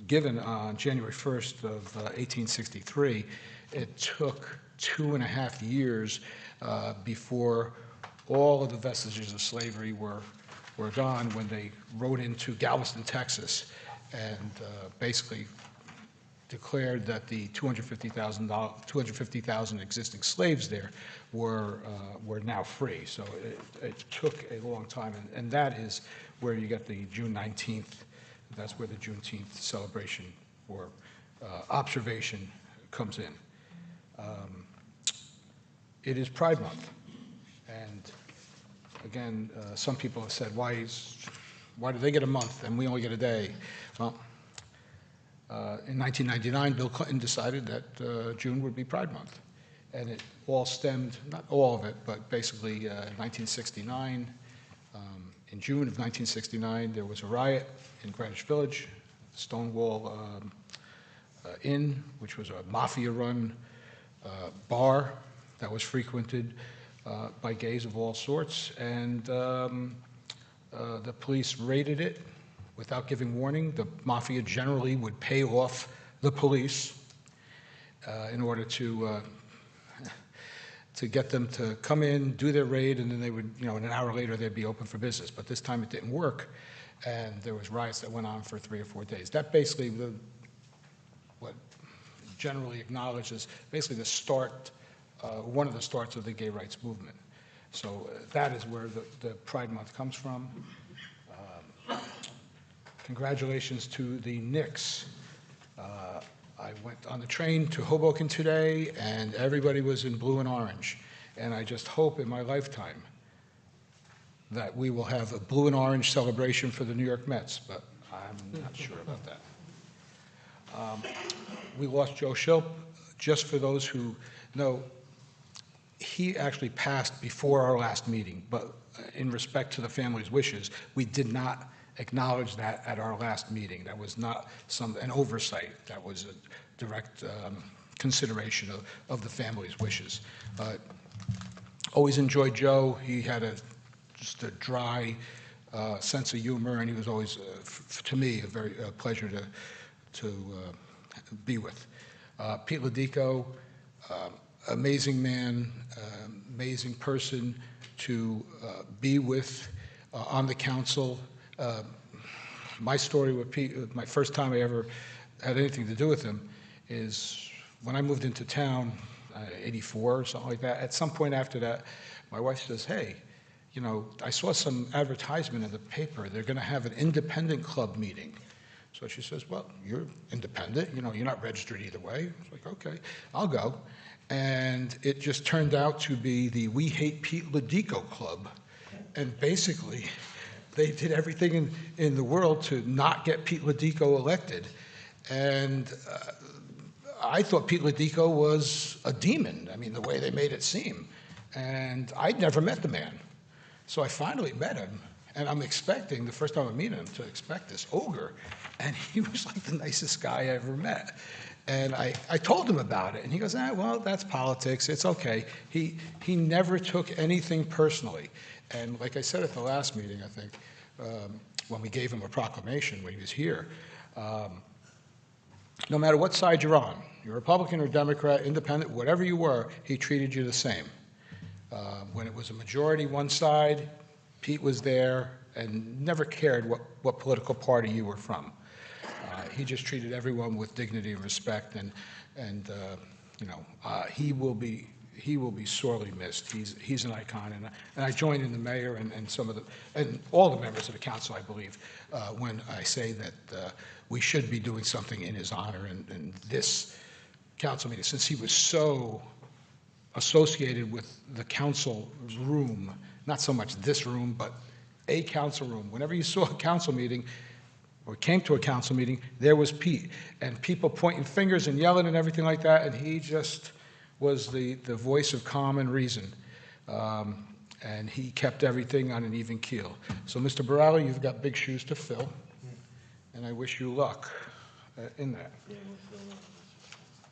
given on January 1st of 1863, it took 2.5 years before all of the vestiges of slavery were gone when they rode into Galveston, Texas, and basically declared that the 250,000 existing slaves there were now free. So it took a long time, and that is where you get the June 19th. That's where the Juneteenth celebration or observation comes in. It is Pride Month, and again, some people have said, why do they get a month and we only get a day? Well, in 1999, Bill Clinton decided that June would be Pride Month, and it all stemmed, not all of it, but basically 1969. In June of 1969, there was a riot in Greenwich Village, Stonewall Inn, which was a mafia-run bar that was frequented by gays of all sorts, and the police raided it without giving warning. The mafia generally would pay off the police in order to get them to come in, do their raid, and then they would, in an hour later, they'd be open for business. But this time it didn't work, and there was riots that went on for 3 or 4 days. That basically, what generally acknowledged as basically the start, one of the starts of the gay rights movement. So that is where the Pride Month comes from. Congratulations to the Knicks. I went on the train to Hoboken today, and everybody was in blue and orange. And I just hope in my lifetime that we will have a blue and orange celebration for the New York Mets, but I'm not sure about that. We lost Joe Shilp. Just for those who know, he actually passed before our last meeting, but in respect to the family's wishes, we did not acknowledge that at our last meeting. That was not an oversight. That was a direct consideration of the family's wishes. Always enjoyed Joe. He had just a dry sense of humor, and he was always, to me, a very pleasure to be with. Pete Ladico, amazing man, amazing person to be with on the council. My story with Pete, my first time I ever had anything to do with him, is when I moved into town, 84 or something like that. At some point after that, my wife says, hey, I saw some advertisement in the paper. They're going to have an independent club meeting. So she says, well, you're independent. You're not registered either way. I was like, okay, I'll go. And it just turned out to be the We Hate Pete Ladico Club. And basically, they did everything in the world to not get Pete Ladico elected. And I thought Pete Ladico was a demon, the way they made it seem. And I'd never met the man. So I finally met him, and I'm expecting, the first time I meet him, to expect this ogre. And he was like the nicest guy I ever met. And I told him about it, and he goes, well, that's politics, it's okay. He never took anything personally. And like I said at the last meeting, I think, when we gave him a proclamation when he was here, no matter what side you're on, you're Republican or Democrat, independent, whatever you were, he treated you the same. When it was a majority one side, Pete was there and never cared what political party you were from. He just treated everyone with dignity and respect, and he will be sorely missed. He's an icon, and I join in the mayor and all the members of the council, I believe, when I say that we should be doing something in his honor. And this council meeting, since he was so associated with the council room, not so much this room, but a council room. Whenever you saw a council meeting or came to a council meeting, there was Pete, and people pointing fingers and yelling and everything like that, and he just was the voice of calm and reason. And he kept everything on an even keel. So, Mr. Borelli, you've got big shoes to fill, and I wish you luck in that.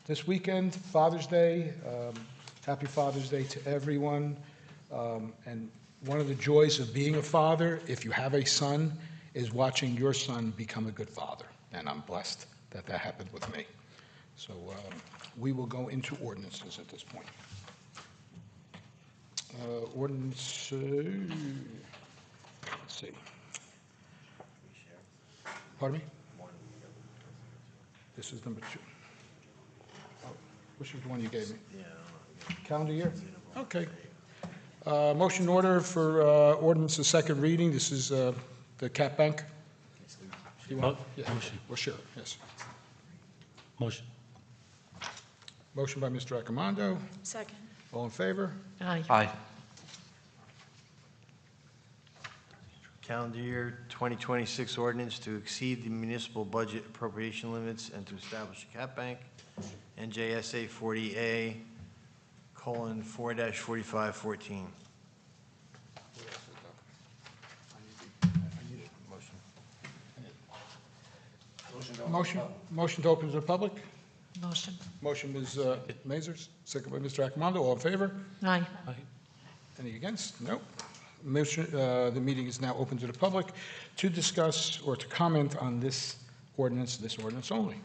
This weekend, Father's Day, happy Father's Day to everyone. And one of the joys of being a father, if you have a son, is watching your son become a good father. And I'm blessed that that happened with me. So we will go into ordinances at this point. Ordinance, let's see. Pardon me? This is number 2. Oh, which is the one you gave me? Calendar year? Okay. Motion order for ordinance the second reading. This is the Cap Bank. You want? Yeah. Motion. Well, sure, yes. Motion. Motion by Mr. Accomando. Second. All in favor? Aye. Aye. Calendar year 2026 ordinance to exceed the municipal budget appropriation limits and to establish a cap bank, NJSA 40A:4-4514. Motion to open to the public. Motion. Motion, Ms. Mazers, second by Mr. Accomando. All in favor? Aye. Any against? Nope. Motion, the meeting is now open to the public to discuss or to comment on this ordinance only.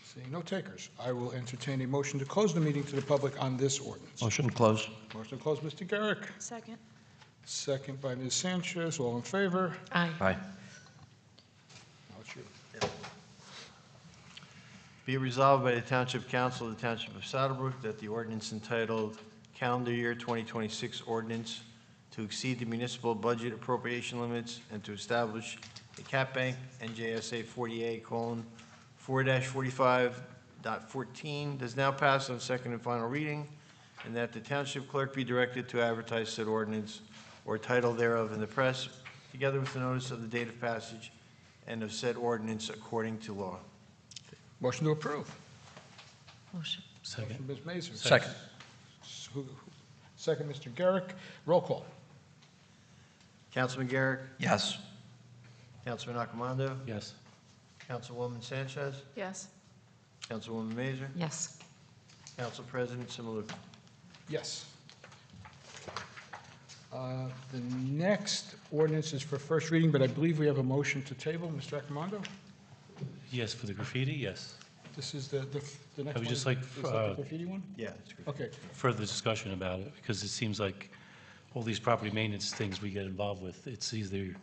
Seeing no takers, I will entertain a motion to close the meeting to the public on this ordinance. Motion to close. Motion to close, Mr. Garrick. Second. Second by Ms. Sanchez. All in favor? Aye. Aye. Now it's you. Be it resolved by the Township Council of the Township of Saddlebrook that the ordinance entitled Calendar Year 2026 Ordinance to exceed the municipal budget appropriation limits and to establish a cap bank, NJSA 40A:4-45.14, does now pass on second and final reading, and that the Township Clerk be directed to advertise said ordinance or title thereof in the press, together with the notice of the date of passage and of said ordinance according to law. Motion to approve. Motion. Second. Motion, Ms. Mazur. Second. Second, Mr. Garrick. Roll call. Councilman Garrick? Yes. Councilman Accomando? Yes. Councilwoman Sanchez? Yes. Councilwoman Mazur? Yes. Council President Similuka? Yes. The next ordinance is for first reading, but I believe we have a motion to table. Mr. Accomando? Yes, for the graffiti, yes. This is the next one? I would just like, Is that the graffiti one? Yeah, that's great. Okay. Further discussion about it, because it seems like all these property maintenance things we get involved with, it's either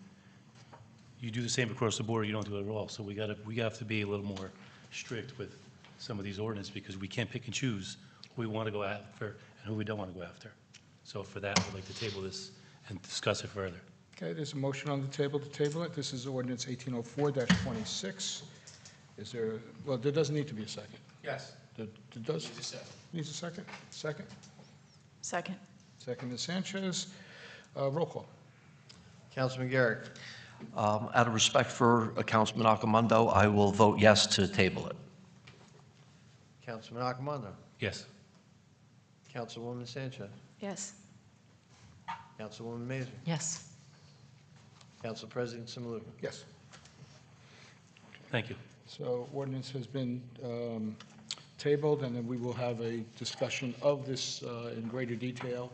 you do the same across the board or you don't do it at all. So we have to be a little more strict with some of these ordinances because we can't pick and choose who we want to go after and who we don't want to go after. So for that, I'd like to table this and discuss it further. Okay, there's a motion on the table to table it. This is ordinance 1804-26. Is there, well, there doesn't need to be a second. Yes. It does? Needs a second. Needs a second? Second? Second. Second, Ms. Sanchez. Roll call. Councilman Garrick? Out of respect for Councilman Accomando, I will vote yes to table it. Councilman Accomando? Yes. Councilwoman Sanchez? Yes. Councilwoman Mazur? Yes. Council President Similuka? Yes. Thank you. So ordinance has been tabled, and then we will have a discussion of this in greater detail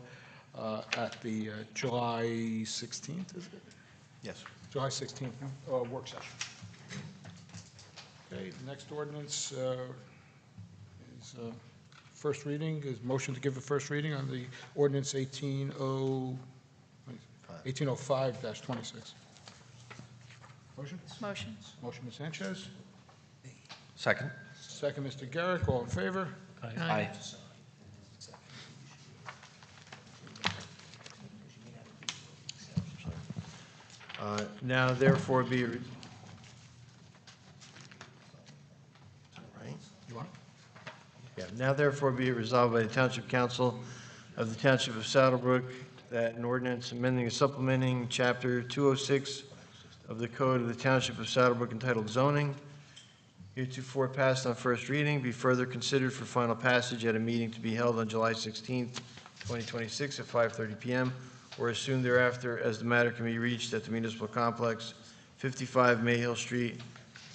at the July 16th, is it? Yes. July 16th work session. Okay, the next ordinance is first reading, is motion to give a first reading on the ordinance 1805-26. Motion? Motion. Motion, Ms. Sanchez. Second. Second, Mr. Garrick, all in favor? Aye. Now therefore be, right? You want? Yeah, now therefore be it resolved by the Township Council of the Township of Saddlebrook that an ordinance amending and supplementing Chapter 206 of the Code of the Township of Saddlebrook entitled Zoning, heretofore passed on first reading, be further considered for final passage at a meeting to be held on July 16th, 2026 at 5:30 PM, or as soon thereafter as the matter can be reached at the municipal complex, 55 Mayhill Street,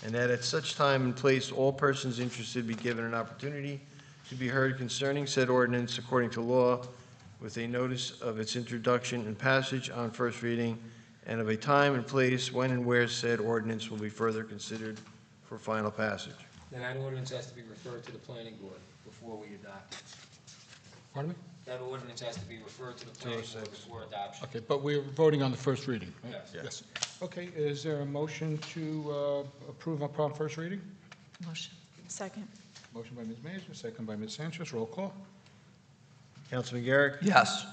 and that at such time and place all persons interested be given an opportunity to be heard concerning said ordinance according to law, with a notice of its introduction and passage on first reading, and of a time and place when and where said ordinance will be further considered for final passage. Then that ordinance has to be referred to the planning board before we adopt it. Pardon me? That ordinance has to be referred to the planning board before adoption. Okay, but we're voting on the first reading, right? Yes. Okay, is there a motion to approve upon first reading? Motion. Second. Motion by Ms. Mazer, second by Ms. Sanchez, roll call. Councilman Garrick? Yes.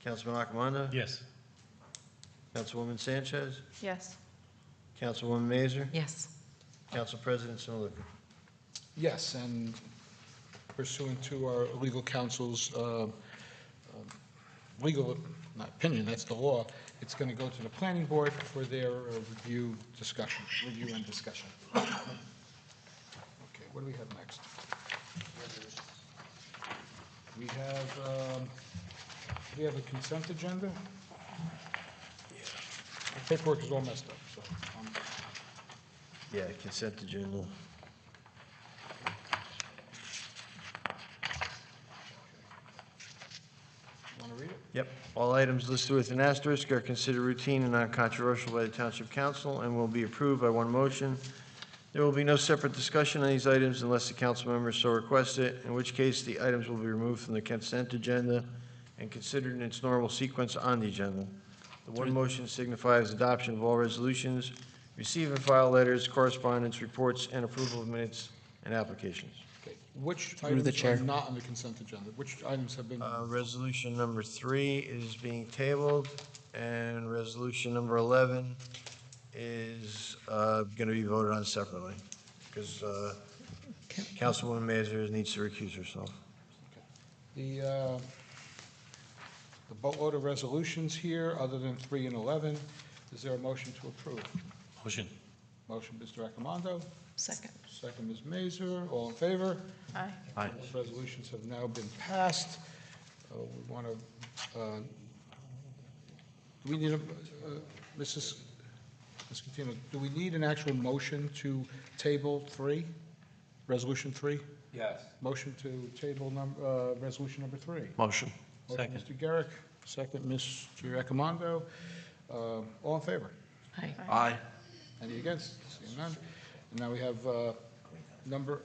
Councilman Acamando? Yes. Councilwoman Sanchez? Yes. Councilwoman Mazer? Yes. Council President Simaluka? Yes, and pursuant to our legal counsel's legal, not opinion, that's the law, it's going to go to the planning board for their review and discussion. Okay, what do we have next? We have a consent agenda? The paperwork is all messed up, so. Yeah, consent agenda. Want to read it? Yep. All items listed with an asterisk are considered routine and non-controversial by the Township Council and will be approved by one motion. There will be no separate discussion on these items unless the council members so request it, in which case the items will be removed from the consent agenda and considered in its normal sequence on the agenda. The one motion signifies adoption of all resolutions, receive and file letters, correspondence, reports, and approval of minutes and applications. Okay, which Through the items chair. are not on the consent agenda? Which items have been? Resolution number 3 is being tabled, and resolution number 11 is going to be voted on separately, because Councilwoman Mazer needs to recuse herself. The boatload of resolutions here, other than 3 and 11, is there a motion to approve? Motion. Motion, Mr. Accomando. Second. Second, Ms. Mazer. All in favor? Aye. Aye. Those resolutions have now been passed. We want to, do we need a, Ms. Catino, do we need an actual motion to table 3, resolution 3? Yes. Motion to table resolution number 3. Motion. Motion, Mr. Garrick, second, Mr. Accomando. All in favor? Aye. Aye. Any against? Seeing none. And now we have number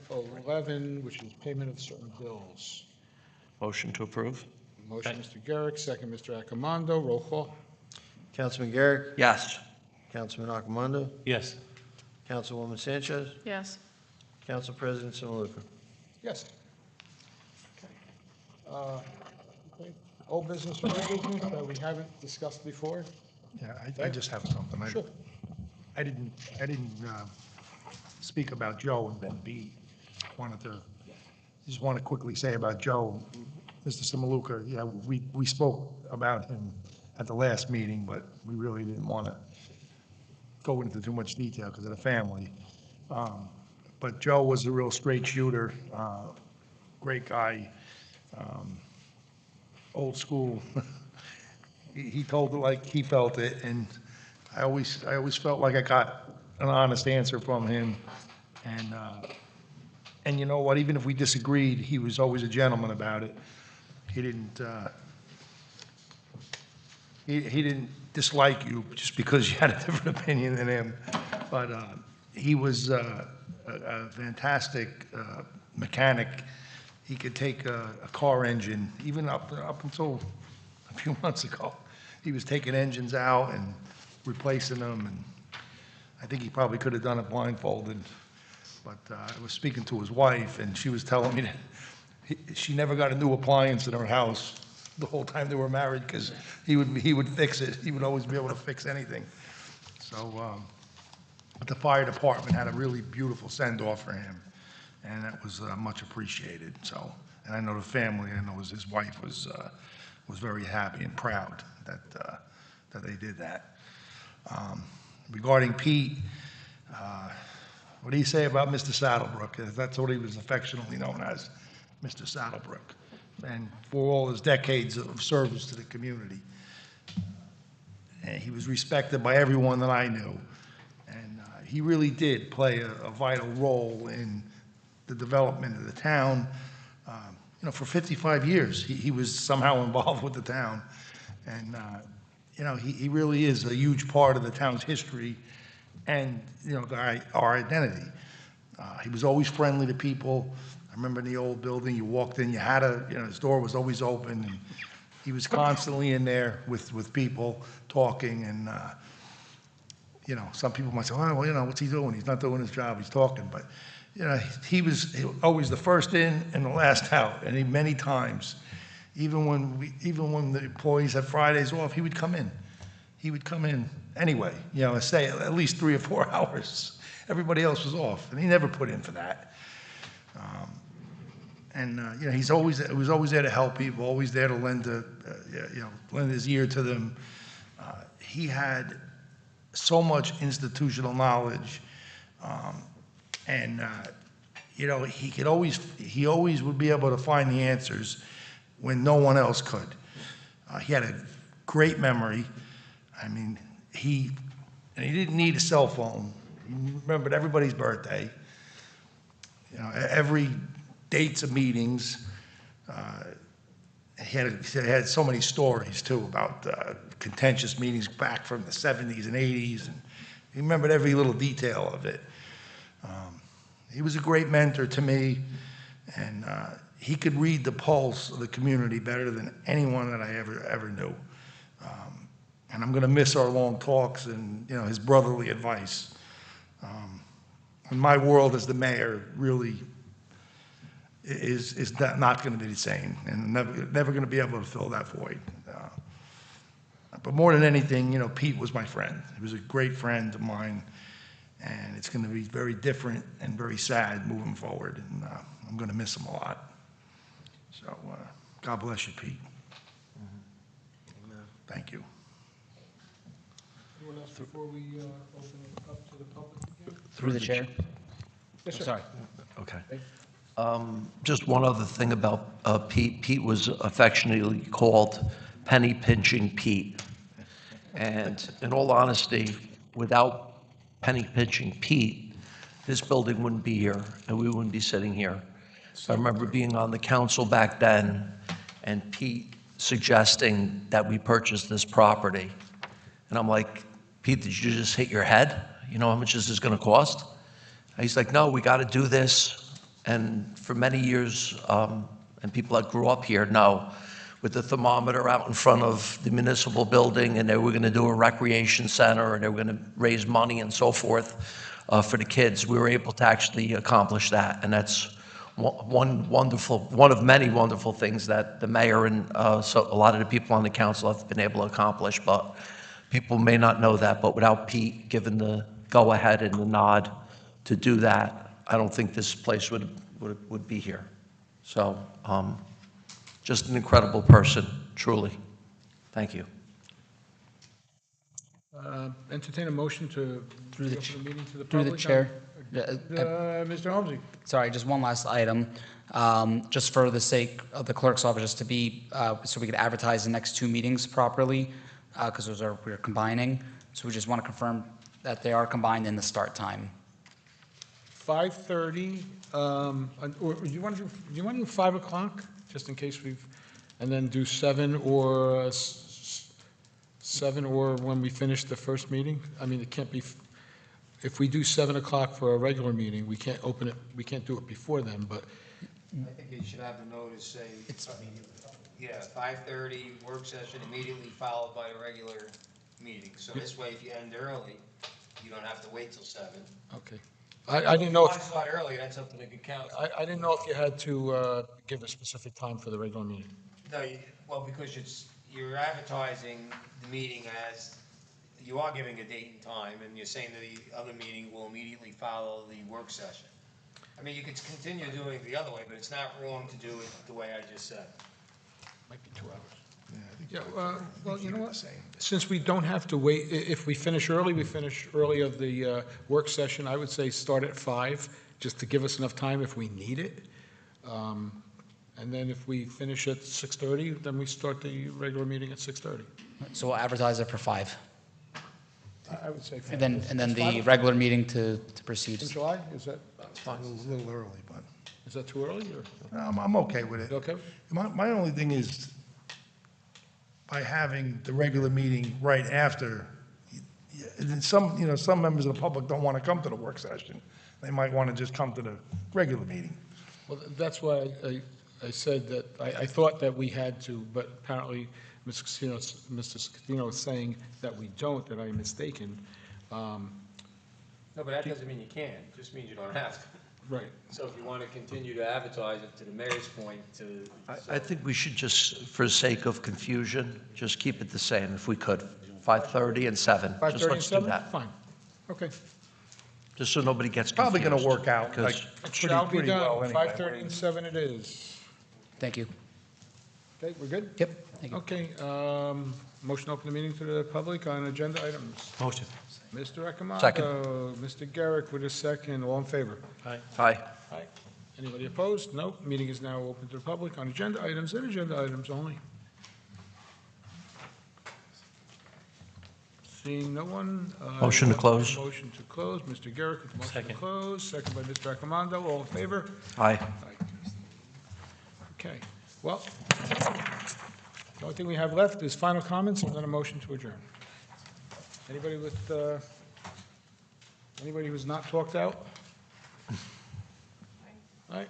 11, which is payment of certain bills. Motion to approve? Motion, Mr. Garrick, second, Mr. Accomando. Roll call. Councilman Garrick? Yes. Councilman Acamando? Yes. Councilwoman Sanchez? Yes. Council President Simaluka? Yes. Okay. Old business or new business that we haven't discussed before? Yeah, I just have something. Sure. I didn't speak about Joe and Ben B. Just want to quickly say about Joe, Mr. Simaluka, yeah, we spoke about him at the last meeting, but we really didn't want to go into too much detail because of the family. But Joe was a real straight shooter, great guy, old school. He told it like he felt it, and I always felt like I got an honest answer from him. And you know what? Even if we disagreed, he was always a gentleman about it. He didn't. He didn't dislike you just because you had a different opinion than him. But he was a fantastic mechanic. he could take a car engine, even up until a few months ago. He was taking engines out and replacing them, and I think he probably could have done it blindfolded. But I was speaking to his wife, and she was telling me that she never got a new appliance in her house the whole time they were married, because he would fix it. He would always be able to fix anything. So but the fire department had a really beautiful send-off for him, and that was much appreciated. So, and I know the family, I know his wife was very happy and proud that they did that. Regarding Pete, what do you say about Mr. Saddlebrook? That's what he was affectionately known as, Mr. Saddlebrook, and for all his decades of service to the community. And he was respected by everyone that I knew, and he really did play a vital role in the development of the town. For 55 years, he was somehow involved with the town, and he really is a huge part of the town's history and our identity. He was always friendly to people. I remember in the old building, you walked in, his door was always open, and he was constantly in there with people talking, and some people might say, oh, well, what's he doing? He's not doing his job, he's talking. But he was always the first in and the last out, and many times, even when the employees had Fridays off, he would come in. He would come in anyway, stay at least 3 or 4 hours. Everybody else was off, and he never put in for that. He was always there to help people, always there to lend his ear to them. He had so much institutional knowledge, he always would be able to find the answers when no one else could. He had a great memory. I mean, he didn't need a cell phone. He remembered everybody's birthday, every dates of meetings. He had so many stories too about contentious meetings back from the 70s and 80s, and he remembered every little detail of it. He was a great mentor to me, and he could read the pulse of the community better than anyone that I ever knew. And I'm going to miss our long talks and his brotherly advice. And my world as the mayor really is not going to be the same, and never going to be able to fill that void. But more than anything, Pete was my friend. He was a great friend of mine, and it's going to be very different and very sad moving forward, and I'm going to miss him a lot. So God bless you, Pete. Thank you. Anyone else before we open it up to the public again? Through the chair. Yes, sir. Sorry. Okay. Just one other thing about Pete. Pete was affectionately called Penny Pinching Pete. And in all honesty, without Penny Pinching Pete, this building wouldn't be here, and we wouldn't be sitting here. So I remember being on the council back then, and Pete suggesting that we purchase this property. And I'm like, Pete, did you just hit your head? You know how much this is going to cost? And he's like, no, we got to do this. And for many years, and people that grew up here know, with the thermometer out in front of the municipal building, and they were going to do a recreation center, and they were going to raise money and so forth for the kids, we were able to actually accomplish that. And that's one of many wonderful things that the mayor and so a lot of the people on the council have been able to accomplish. But people may not know that, but without Pete giving the go-ahead and the nod to do that, I don't think this place would be here. So just an incredible person, truly. Thank you. Entertain a motion to Through the open the meeting to the Through public. the chair. Mr. Holmesy. Sorry, just one last item. Just for the sake of the clerk's office, just to be, so we could advertise the next 2 meetings properly, because we're combining. So we just want to confirm that they are combined in the start time. 5:30, or do you want to do 5 o'clock, just in case and then do 7 or 7 or when we finish the first meeting? I mean, it can't be, if we do 7 o'clock for a regular meeting, we can't open it, we can't do it before then, but I think you should have the notice say, yeah, 5:30 work session immediately followed by a regular meeting. So this way, if you end early, you don't have to wait till 7. Okay. I didn't know If you want if, to start early, that's up to the council. I didn't know if you had to give a specific time for the regular meeting. No, well, because you're advertising the meeting as, you are giving a date and time, and you're saying that the other meeting will immediately follow the work session. I mean, you could continue doing it the other way, but it's not wrong to do it the way I just said. Might be 2 hours. Yeah, well, you know what? Since we don't have to wait, if we finish early of the work session, I would say start at 5, just to give us enough time if we need it. And then if we finish at 6:30, then we start the regular meeting at 6:30. So we'll advertise it for 5. I would say 5. And then Is the 5 regular meeting to proceed. in July, is that, It's a little early, but is that too early, or? I'm okay with it. Okay. My only thing is, by having the regular meeting right after, and some members of the public don't want to come to the work session. They might want to just come to the regular meeting. Well, that's why I said that, I thought that we had to, but apparently Mr. Scatino is saying that we don't, that I'm mistaken. No, but that doesn't mean you can't, it just means you don't have to. Right. So if you want to continue to advertise it, to the mayor's point, I think we should just, for the sake of confusion, just keep it the same if we could, 5:30 and 7. 5:30 Just and let's do 7? that, Fine. Okay. just so nobody gets Probably confused. going to work out, like, because- It shall be pretty well done. anyway. 5:30 and 7 it is. Thank you. Okay, we're good? Yep, thank you. Okay, motion to open the meeting to the public on agenda items. Motion. Mr. Accomando. Second. Mr. Garrick with a second, all in favor? Aye. Aye. Aye. Anybody opposed? No. Meeting is now open to the public on agenda items and agenda items only. Seeing no one. Motion to close. Motion to close. Mr. Garrick with the motion to Second. close, second by Mr. Accomando, all in favor? Aye. Okay, well, the only thing we have left is final comments and then a motion to adjourn. Anybody with, anybody who's not talked out? All right,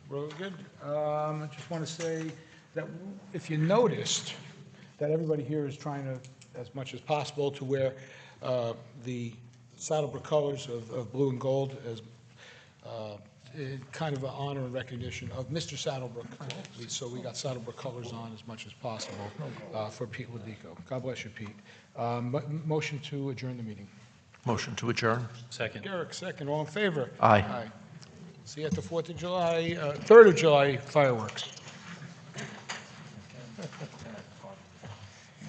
we're all good. I just want to say that if you noticed, that everybody here is trying to, as much as possible, to wear the Saddlebrook colors of blue and gold as in kind of an honor and recognition of Mr. Saddlebrook. So we got Saddlebrook colors on as much as possible for Pete Ladico. God bless you, Pete. Motion to adjourn the meeting. Motion to adjourn. Second. Garrick, second. All in favor? Aye. See you at the 4th of July, 3rd of July fireworks.